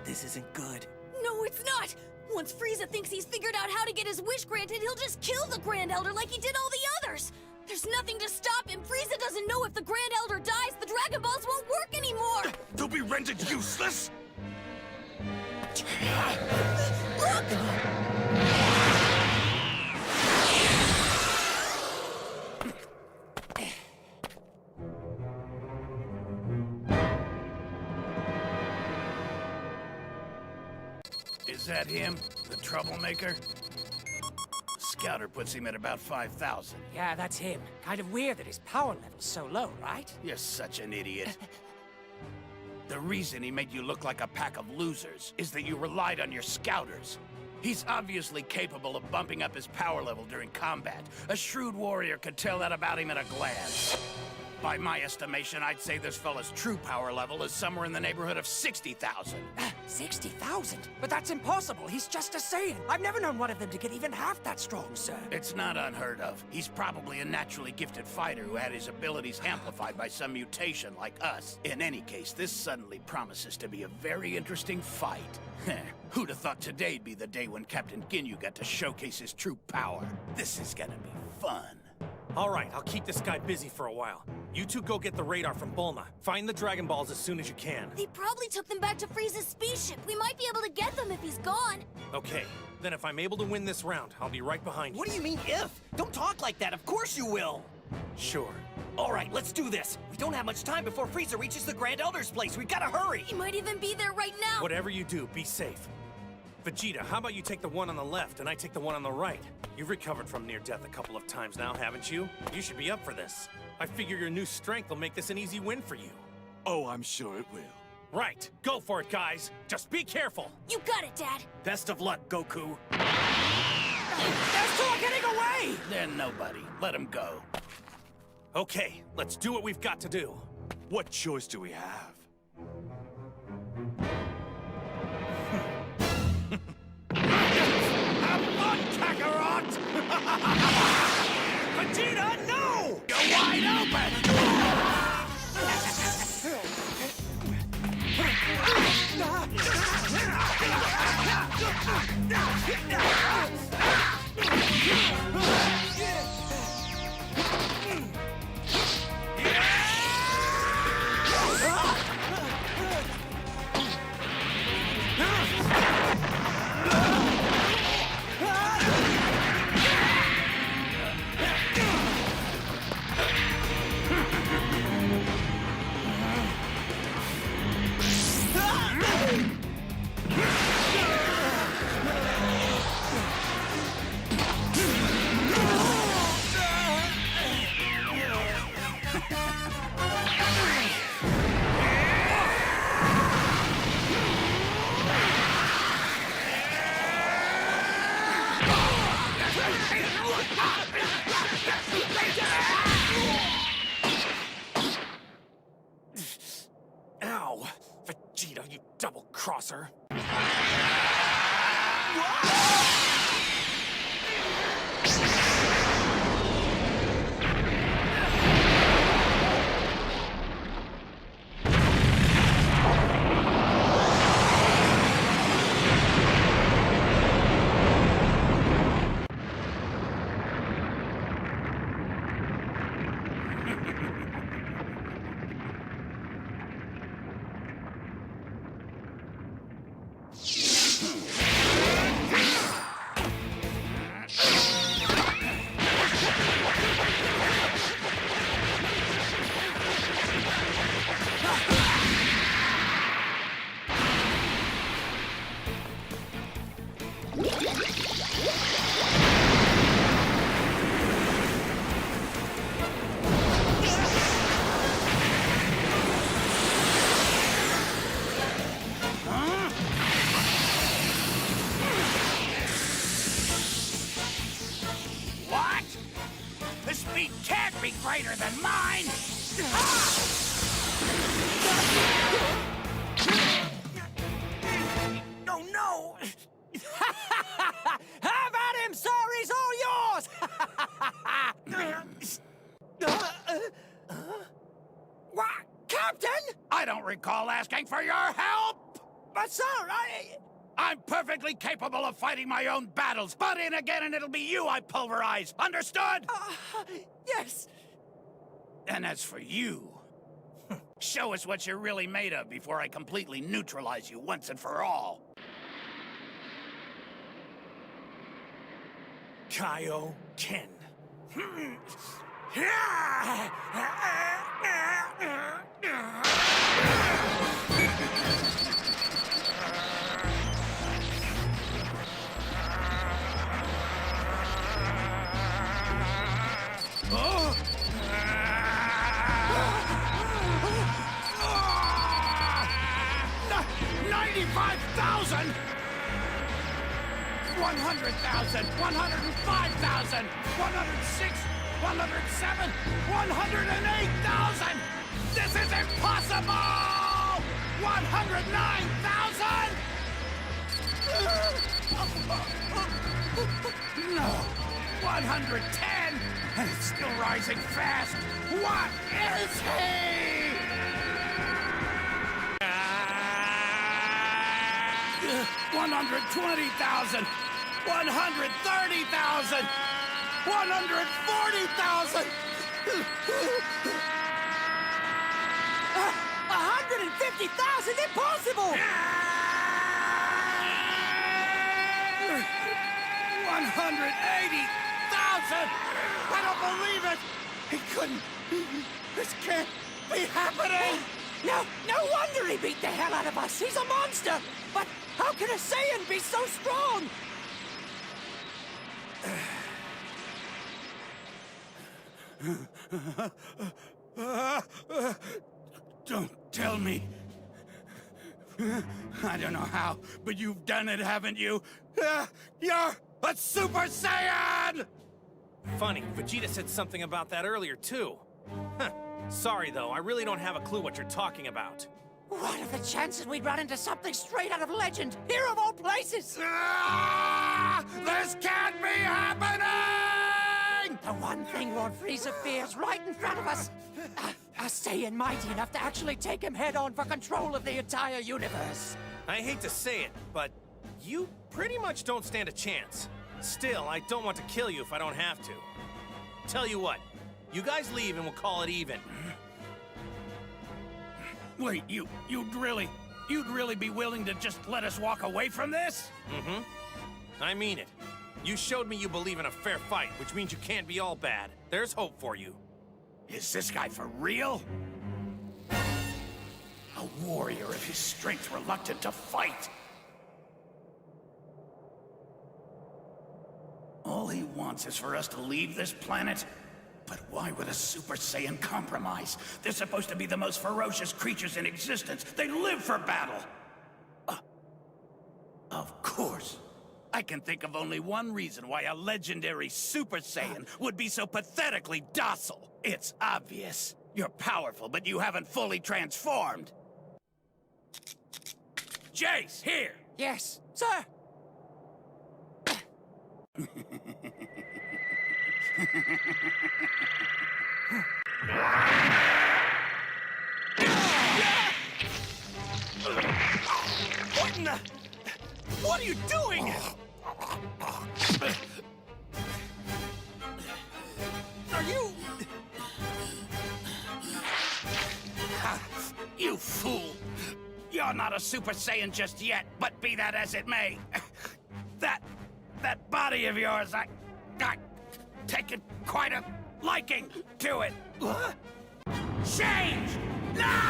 This isn't good. No, it's not! Once Frieza thinks he's figured out how to get his wish granted, he'll just kill the Grand Elder like he did all the others! There's nothing to stop him! Frieza doesn't know if the Grand Elder dies, the Dragon Balls won't work anymore! They'll be rendered useless? Look! Is that him? The troublemaker? Scouter puts him at about 5,000. Yeah, that's him. Kind of weird that his power level's so low, right? You're such an idiot. The reason he made you look like a pack of losers is that you relied on your scouters. He's obviously capable of bumping up his power level during combat. A shrewd warrior could tell that about him at a glance. By my estimation, I'd say this fella's true power level is somewhere in the neighborhood of 60,000. 60,000? But that's impossible. He's just a Saiyan. I've never known one of them to get even half that strong, sir. It's not unheard of. He's probably a naturally gifted fighter who had his abilities amplified by some mutation like us. In any case, this suddenly promises to be a very interesting fight. Who'd have thought today'd be the day when Captain Ginyu got to showcase his true power? This is gonna be fun. All right, I'll keep this guy busy for a while. You two go get the radar from Bulma. Find the Dragon Balls as soon as you can. They probably took them back to Frieza's spaceship. We might be able to get them if he's gone. Okay, then if I'm able to win this round, I'll be right behind you. What do you mean if? Don't talk like that, of course you will! Sure. All right, let's do this. We don't have much time before Frieza reaches the Grand Elder's place. We've gotta hurry! He might even be there right now! Whatever you do, be safe. Vegeta, how about you take the one on the left and I take the one on the right? You've recovered from near death a couple of times now, haven't you? You should be up for this. I figure your new strength will make this an easy win for you. Oh, I'm sure it will. Right, go for it, guys. Just be careful. You got it, Dad. Best of luck, Goku. They're still getting away! They're nobody. Let him go. Okay, let's do what we've got to do. What choice do we have? Have fun, Kakarot! Vegeta, no! You're wide open! Ow! Vegeta, you double-crosser. Captain! I don't recall asking for your help! But, sir, I'm perfectly capable of fighting my own battles. Butt in again and it'll be you I pulverize. Understood? Yes. And as for you, show us what you're really made of before I completely neutralize you once and for all. Kaioken. Oh! 95,000! 100,000! 105,000! 106! 107! 108,000! This is impossible! 109,000! No! 110! And it's still rising fast! What is he? 120,000! 130,000! 140,000! 150,000! Impossible! 180,000! I don't believe it! He couldn't... This can't be happening! No wonder he beat the hell out of us! He's a monster! But how can a Saiyan be so strong? Don't tell me. I don't know how, but you've done it, haven't you? You're a Super Saiyan! Funny, Vegeta said something about that earlier, too. Huh. Sorry, though, I really don't have a clue what you're talking about. What are the chances we'd run into something straight out of legend? Here of all places! This can't be happening! The one thing Lord Frieza fears right in front of us. A Saiyan mighty enough to actually take him head-on for control of the entire universe. I hate to say it, but you pretty much don't stand a chance. Still, I don't want to kill you if I don't have to. Tell you what, you guys leave and we'll call it even. Wait, you'd really be willing to just let us walk away from this? Mm-hmm. I mean it. You showed me you believe in a fair fight, which means you can't be all bad. There's hope for you. Is this guy for real? A warrior of his strength reluctant to fight. All he wants is for us to leave this planet? But why would a Super Saiyan compromise? They're supposed to be the most ferocious creatures in existence. They live for battle. Of course. I can think of only one reason why a legendary Super Saiyan would be so pathetically docile. It's obvious. You're powerful, but you haven't fully transformed. Jace, here! Yes, sir! What in the... What are you doing? Are you... You fool! You're not a Super Saiyan just yet, but be that as it may. That body of yours, I taken quite a liking to it. Change! No!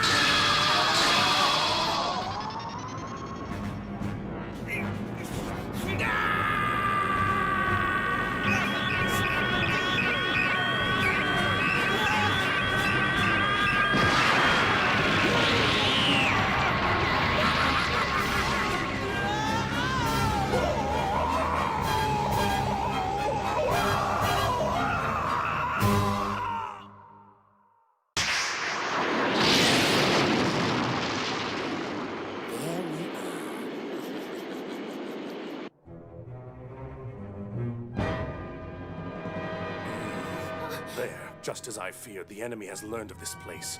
There, just as I feared, the enemy has learned of this place.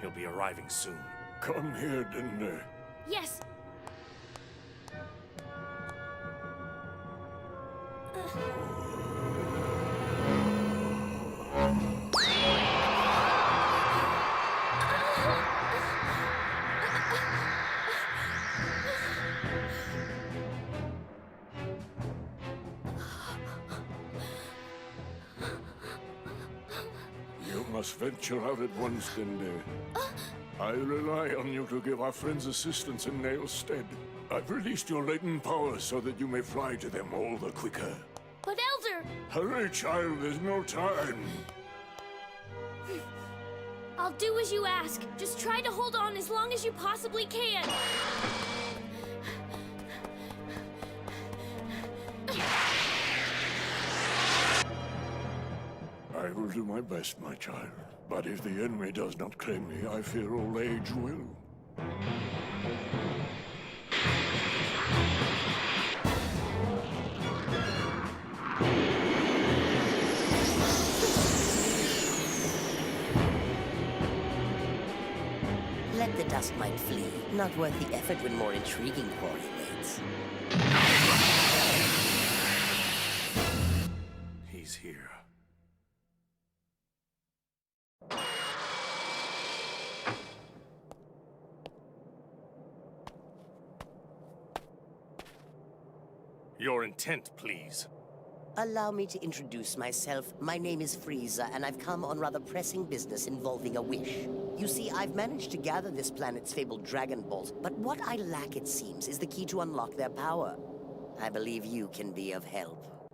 He'll be arriving soon. Come here, Dende. Yes. You must venture out at once, Dende. I rely on you to give our friends assistance in Nail's stead. I've released your latent powers so that you may fly to them all the quicker. But Elder! Hurry, child, there's no time. I'll do as you ask. Just try to hold on as long as you possibly can. I will do my best, my child. But if the enemy does not claim me, I fear old age will. Let the dust mite flee. Not worth the effort when more intriguing quarry waits. He's here. Your intent, please. Allow me to introduce myself. My name is Frieza, and I've come on rather pressing business involving a wish. You see, I've managed to gather this planet's fabled Dragon Balls, but what I lack, it seems, is the key to unlock their power. I believe you can be of help.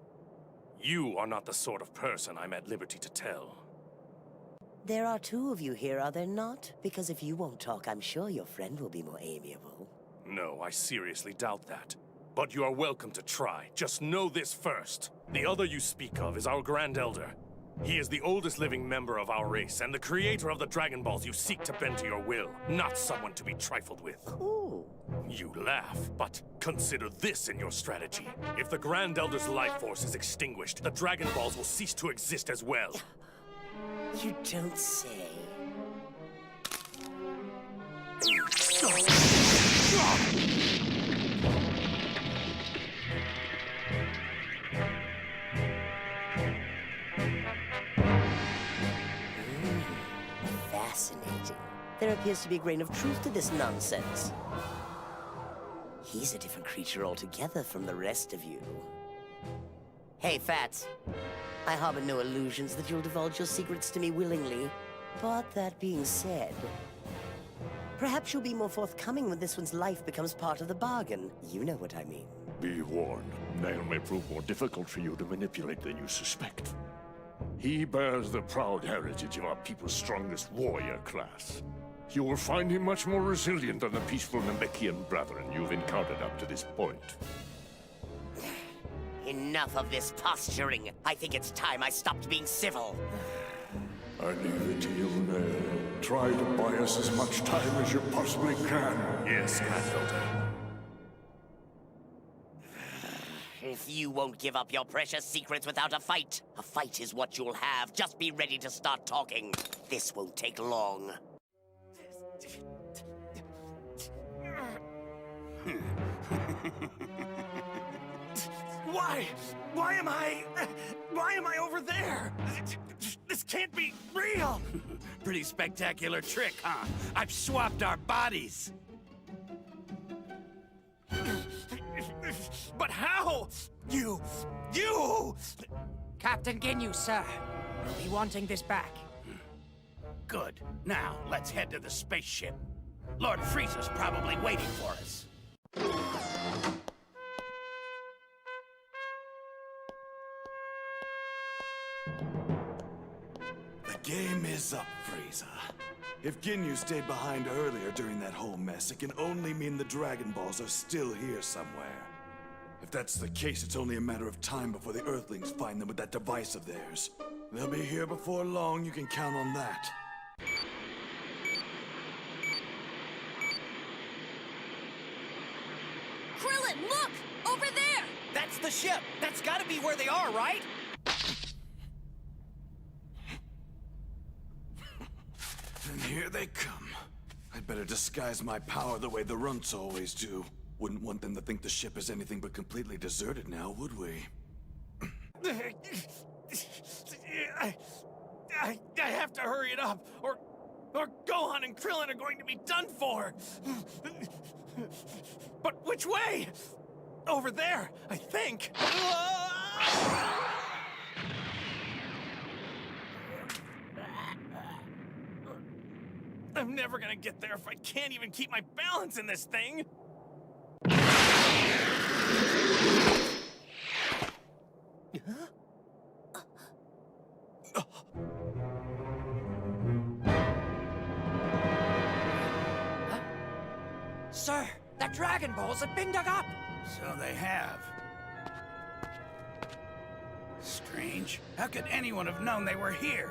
You are not the sort of person I'm at liberty to tell. There are two of you here, are there not? Because if you won't talk, I'm sure your friend will be more amiable. No, I seriously doubt that. But you are welcome to try. Just know this first. The other you speak of is our Grand Elder. He is the oldest living member of our race, and the creator of the Dragon Balls you seek to bend to your will, not someone to be trifled with. Ooh. You laugh, but consider this in your strategy. If the Grand Elder's life force is extinguished, the Dragon Balls will cease to exist as well. You don't say. Fascinating. There appears to be a grain of truth to this nonsense. He's a different creature altogether from the rest of you. Hey, Fats. I harbor no illusions that you'll divulge your secrets to me willingly. But that being said, perhaps you'll be more forthcoming when this one's life becomes part of the bargain. You know what I mean. Be warned, Nail may prove more difficult for you to manipulate than you suspect. He bears the proud heritage of our people's strongest warrior class. You will find him much more resilient than the peaceful Namekian brethren you've encountered up to this point. Enough of this posturing. I think it's time I stopped being civil. I leave it to you, Nail. Try to buy us as much time as you possibly can. Yes, Grand Elder. If you won't give up your precious secrets without a fight is what you'll have. Just be ready to start talking. This won't take long. Why am I over there? This can't be real. Pretty spectacular trick, huh? I've swapped our bodies. But how? You! Captain Ginyu, sir. We'll be wanting this back. Good. Now, let's head to the spaceship. Lord Frieza's probably waiting for us. The game is up, Frieza. If Ginyu stayed behind earlier during that whole mess, it can only mean the Dragon Balls are still here somewhere. If that's the case, it's only a matter of time before the Earthlings find them with that device of theirs. They'll be here before long, you can count on that. Krillin, look! Over there! That's the ship! That's gotta be where they are, right? Here they come. I'd better disguise my power the way the Runts always do. Wouldn't want them to think the ship is anything but completely deserted now, would we? I have to hurry it up, or Gohan and Krillin are going to be done for. But which way? Over there, I think. I'm never gonna get there if I can't even keep my balance in this thing. Sir, the Dragon Balls have been dug up! So they have. Strange. How could anyone have known they were here?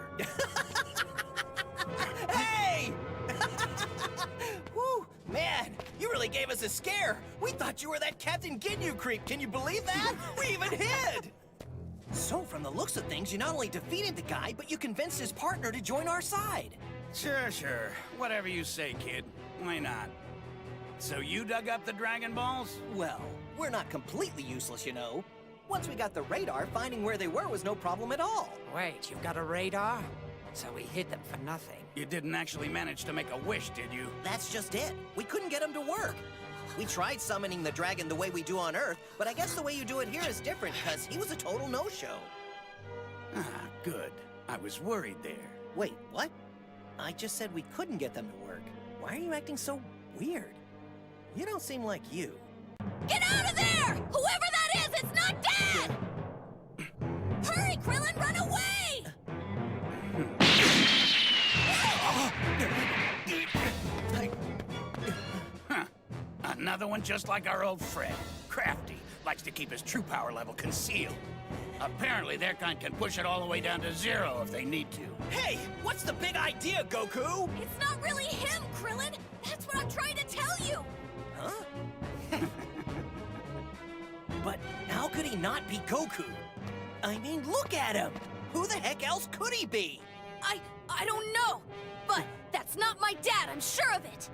Hey! Whew, man, you really gave us a scare. We thought you were that Captain Ginyu creep. Can you believe that? We even hid! So, from the looks of things, you not only defeated the guy, but you convinced his partner to join our side. Sure. Whatever you say, kid. Why not? So you dug up the Dragon Balls? Well, we're not completely useless, you know. Once we got the radar, finding where they were was no problem at all. Wait, you've got a radar? So we hid them for nothing. You didn't actually manage to make a wish, did you? That's just it. We couldn't get them to work. We tried summoning the dragon the way we do on Earth, but I guess the way you do it here is different, because he was a total no-show. Ah, good. I was worried there. Wait, what? I just said we couldn't get them to work. Why are you acting so weird? You don't seem like you. Get out of there! Whoever that is, it's not Dad! Hurry, Krillin, run away! Huh. Another one just like our old friend. Crafty. Likes to keep his true power level concealed. Apparently their kind can push it all the way down to 0 if they need to. Hey, what's the big idea, Goku? It's not really him, Krillin! That's what I'm trying to tell you! Huh? But how could he not be Goku? I mean, look at him! Who the heck else could he be? I don't know, but that's not my dad, I'm sure of it!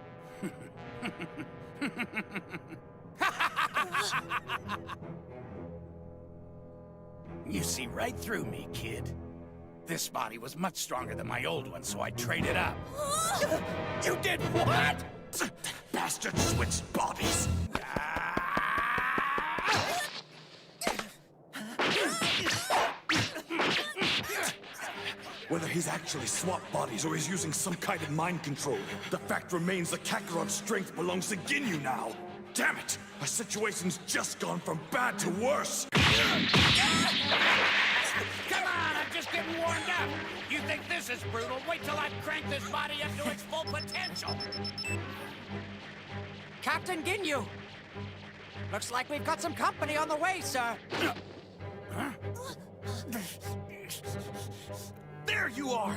You see right through me, kid. This body was much stronger than my old one, so I traded up. You did what? Bastard switched bodies! Whether he's actually swapped bodies or he's using some kind of mind control, the fact remains that Kakarot's strength belongs to Ginyu now. Damn it! Our situation's just gone from bad to worse. Come on, I'm just getting warmed up. You think this is brutal? Wait till I crank this body up to its full potential. Captain Ginyu! Looks like we've got some company on the way, sir. Huh? There you are!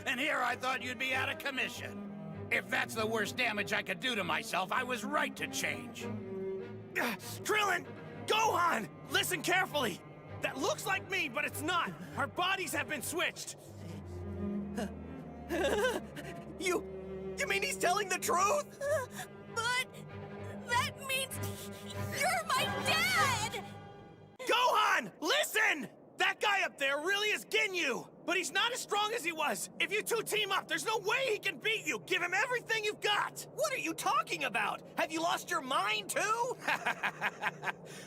And here I thought you'd be out of commission. If that's the worst damage I could do to myself, I was right to change. Krillin! Gohan! Listen carefully! That looks like me, but it's not! Our bodies have been switched! You mean he's telling the truth? But that means you're my dad! Gohan! Listen! That guy up there really is Ginyu! But he's not as strong as he was! If you two team up, there's no way he can beat you! Give him everything you've got! What are you talking about? Have you lost your mind, too?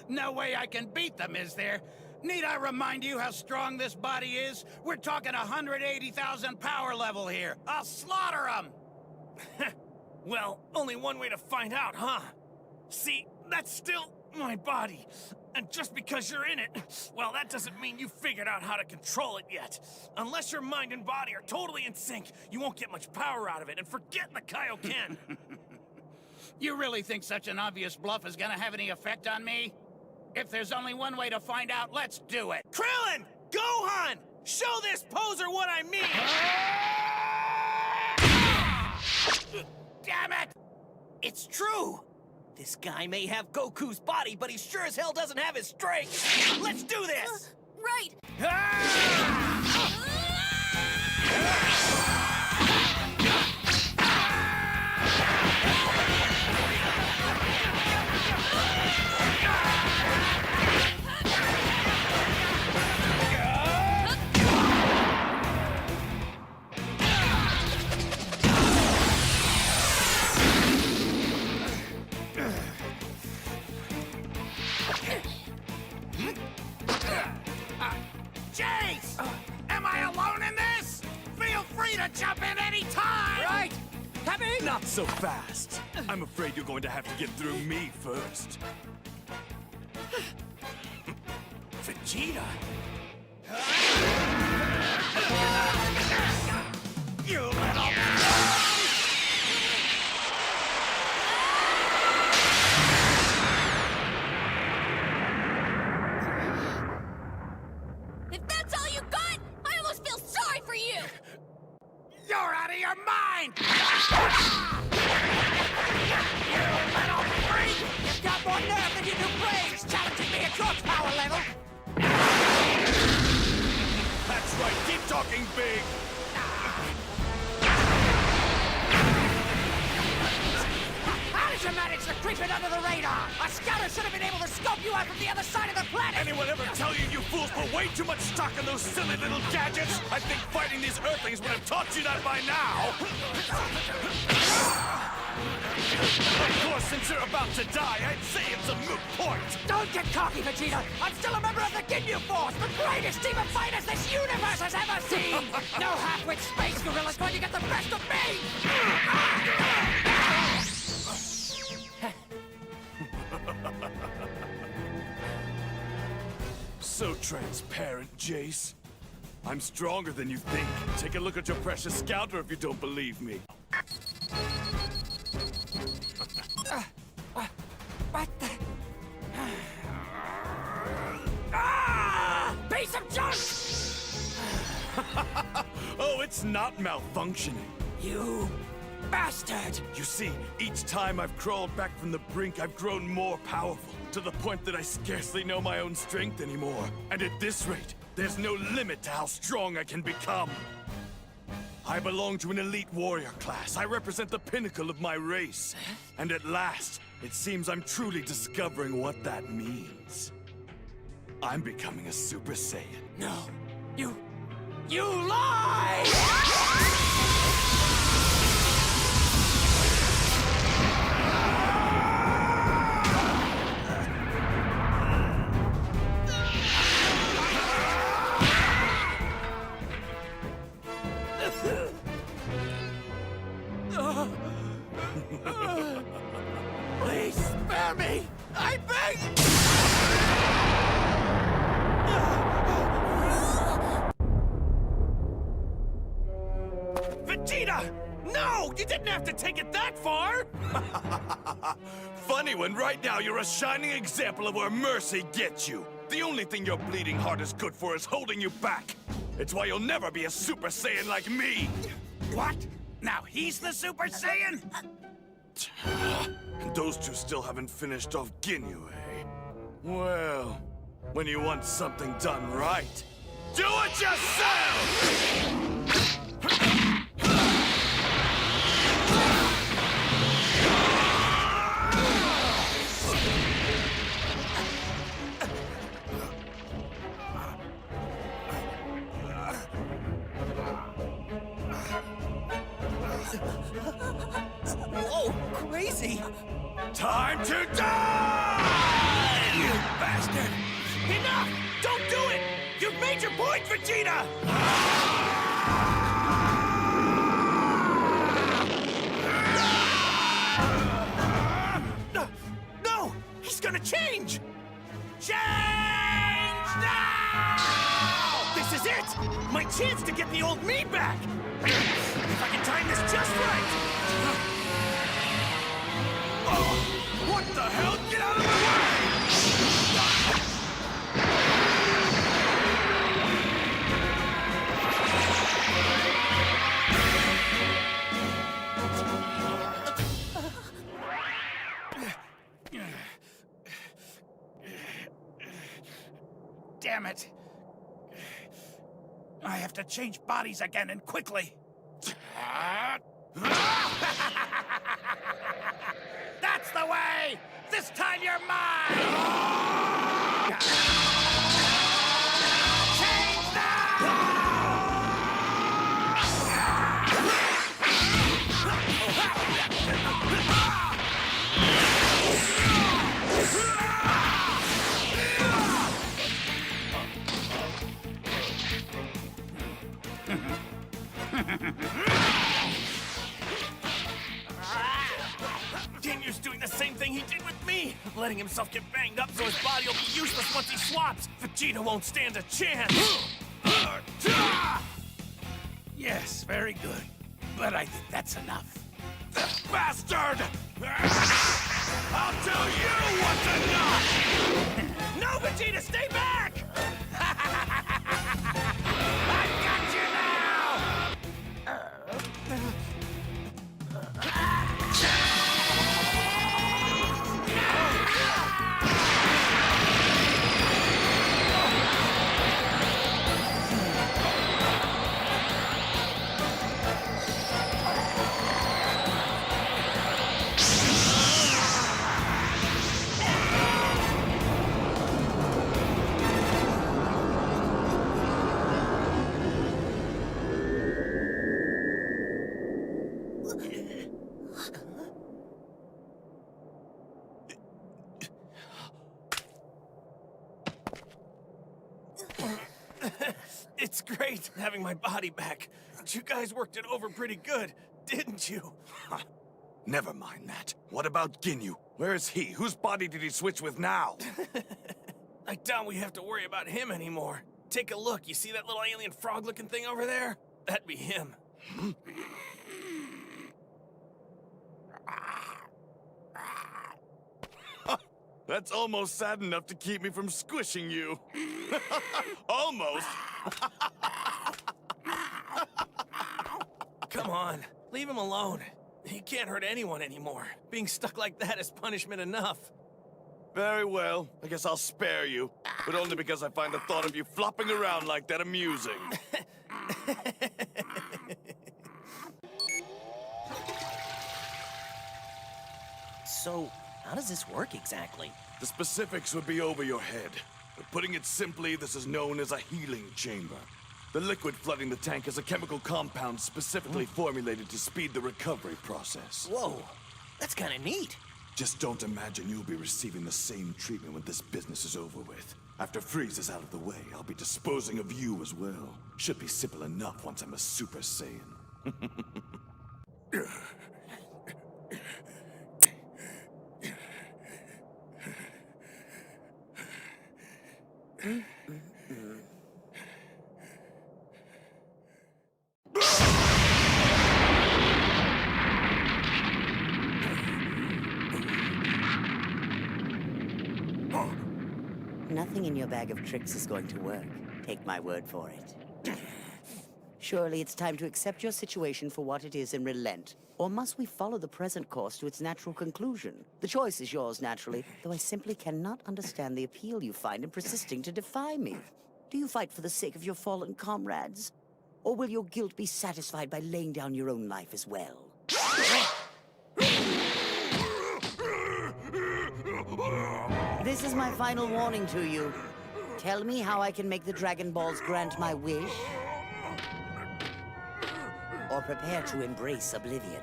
No way I can beat them, is there? Need I remind you how strong this body is? We're talking 180,000 power level here. I'll slaughter them! Well, only one way to find out, huh? See, that's still my body. And just because you're in it, well, that doesn't mean you figured out how to control it yet. Unless your mind and body are totally in sync, you won't get much power out of it, and forget the Kaioken. You really think such an obvious bluff is gonna have any effect on me? If there's only one way to find out, let's do it. Krillin! Gohan! Show this poser what I mean! Damn it! It's true! This guy may have Goku's body, but he sure as hell doesn't have his strength! Let's do this! Right! Jace! Am I alone in this? Feel free to jump in any time! Right! Coming! Not so fast. I'm afraid you're going to have to get through me first. Vegeta! You little... If that's all you got, I almost feel sorry for you! You're out of your mind! You little freak! You've got more nerve than you do brains, challenging me at your power level! That's right, keep talking big! How did you manage to creep it under the radar? A scouter should have been able to scope you out from the other side of the planet! Anyone ever tell you you fools put way too much stock in those silly little gadgets? I think fighting these Earthlings would have taught you that by now! Of course, since you're about to die, I'd say it's a moot point! Don't get cocky, Vegeta! I'm still a member of the Ginyu Force, the greatest team of fighters this universe has ever seen! No half-wit space gorilla's going to get the best of me! So transparent, Jace. I'm stronger than you think. Take a look at your precious scouter if you don't believe me. What the... Ah! Piece of junk! Oh, it's not malfunctioning. You bastard! You see, each time I've crawled back from the brink, I've grown more powerful, to the point that I scarcely know my own strength anymore. And at this rate, there's no limit to how strong I can become. I belong to an elite warrior class. I represent the pinnacle of my race. And at last, it seems I'm truly discovering what that means. I'm becoming a Super Saiyan. No, you lie! Please spare me! I beg! Vegeta! No! You didn't have to take it that far! Funny when right now you're a shining example of where mercy gets you. The only thing your bleeding heart is good for is holding you back. It's why you'll never be a Super Saiyan like me! What? Now he's the Super Saiyan? And those two still haven't finished off Ginyu, eh? Well, when you want something done right, do it yourself! Whoa, crazy! Time to die! You bastard! Enough! Don't do it! You've made your point, Vegeta! No! He's gonna change! Change now! This is it! My chance to get the old me back! If I can time this just right! Oh, what the hell? Get out of my damn it! I have to change bodies again and quickly. That's the way! This time you're mine! Change Ginyu's doing the same thing he did with me, letting himself get banged up so his body will be useless once he swaps. Vegeta won't stand a chance. Yes, very good. But I think that's enough. Bastard! I'll tell you what's enough! No, Vegeta, stay back! I've got you now! It's great having my body back. You guys worked it over pretty good, didn't you? Never mind that. What about Ginyu? Where is he? Whose body did he switch with now? I doubt we have to worry about him anymore. Take a look. You see that little alien frog-looking thing over there? That'd be him. That's almost sad enough to keep me from squishing you. Almost. Come on, leave him alone. He can't hurt anyone anymore. Being stuck like that is punishment enough. Very well. I guess I'll spare you. But only because I find the thought of you flopping around like that amusing. So, how does this work exactly? The specifics would be over your head. But putting it simply, this is known as a healing chamber. The liquid flooding the tank is a chemical compound specifically formulated to speed the recovery process. Whoa, that's kind of neat. Just don't imagine you'll be receiving the same treatment when this business is over with. After Frieza is out of the way, I'll be disposing of you as well. Should be simple enough once I'm a Super Saiyan. Nothing in your bag of tricks is going to work. Take my word for it. Surely it's time to accept your situation for what it is and relent. Or must we follow the present course to its natural conclusion? The choice is yours, naturally, though I simply cannot understand the appeal you find in persisting to defy me. Do you fight for the sake of your fallen comrades? Or will your guilt be satisfied by laying down your own life as well? This is my final warning to you. Tell me how I can make the Dragon Balls grant my wish. Or prepare to embrace oblivion.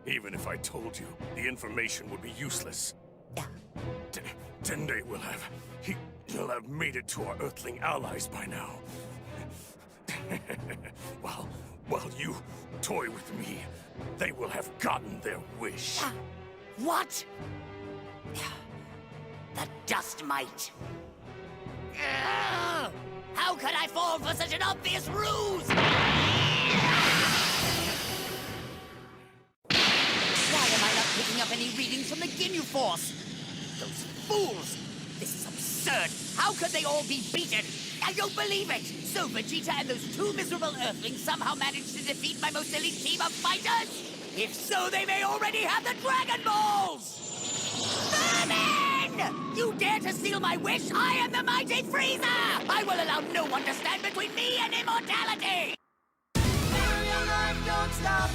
Even if I told you, the information would be useless. Dende will have... He'll have made it to our Earthling allies by now. While you toy with me, they will have gotten their wish. What? The dust mite. How could I fall for such an obvious ruse? Why am I not picking up any readings from the Ginyu Force? Those fools! This is absurd! How could they all be beaten? I don't believe it! So Vegeta and those two miserable Earthlings somehow managed to defeat my most elite team of fighters? If so, they may already have the Dragon Balls! Vermin! You dare to steal my wish? I am the mighty Frieza! I will allow no one to stand between me and immortality! Your life don't stop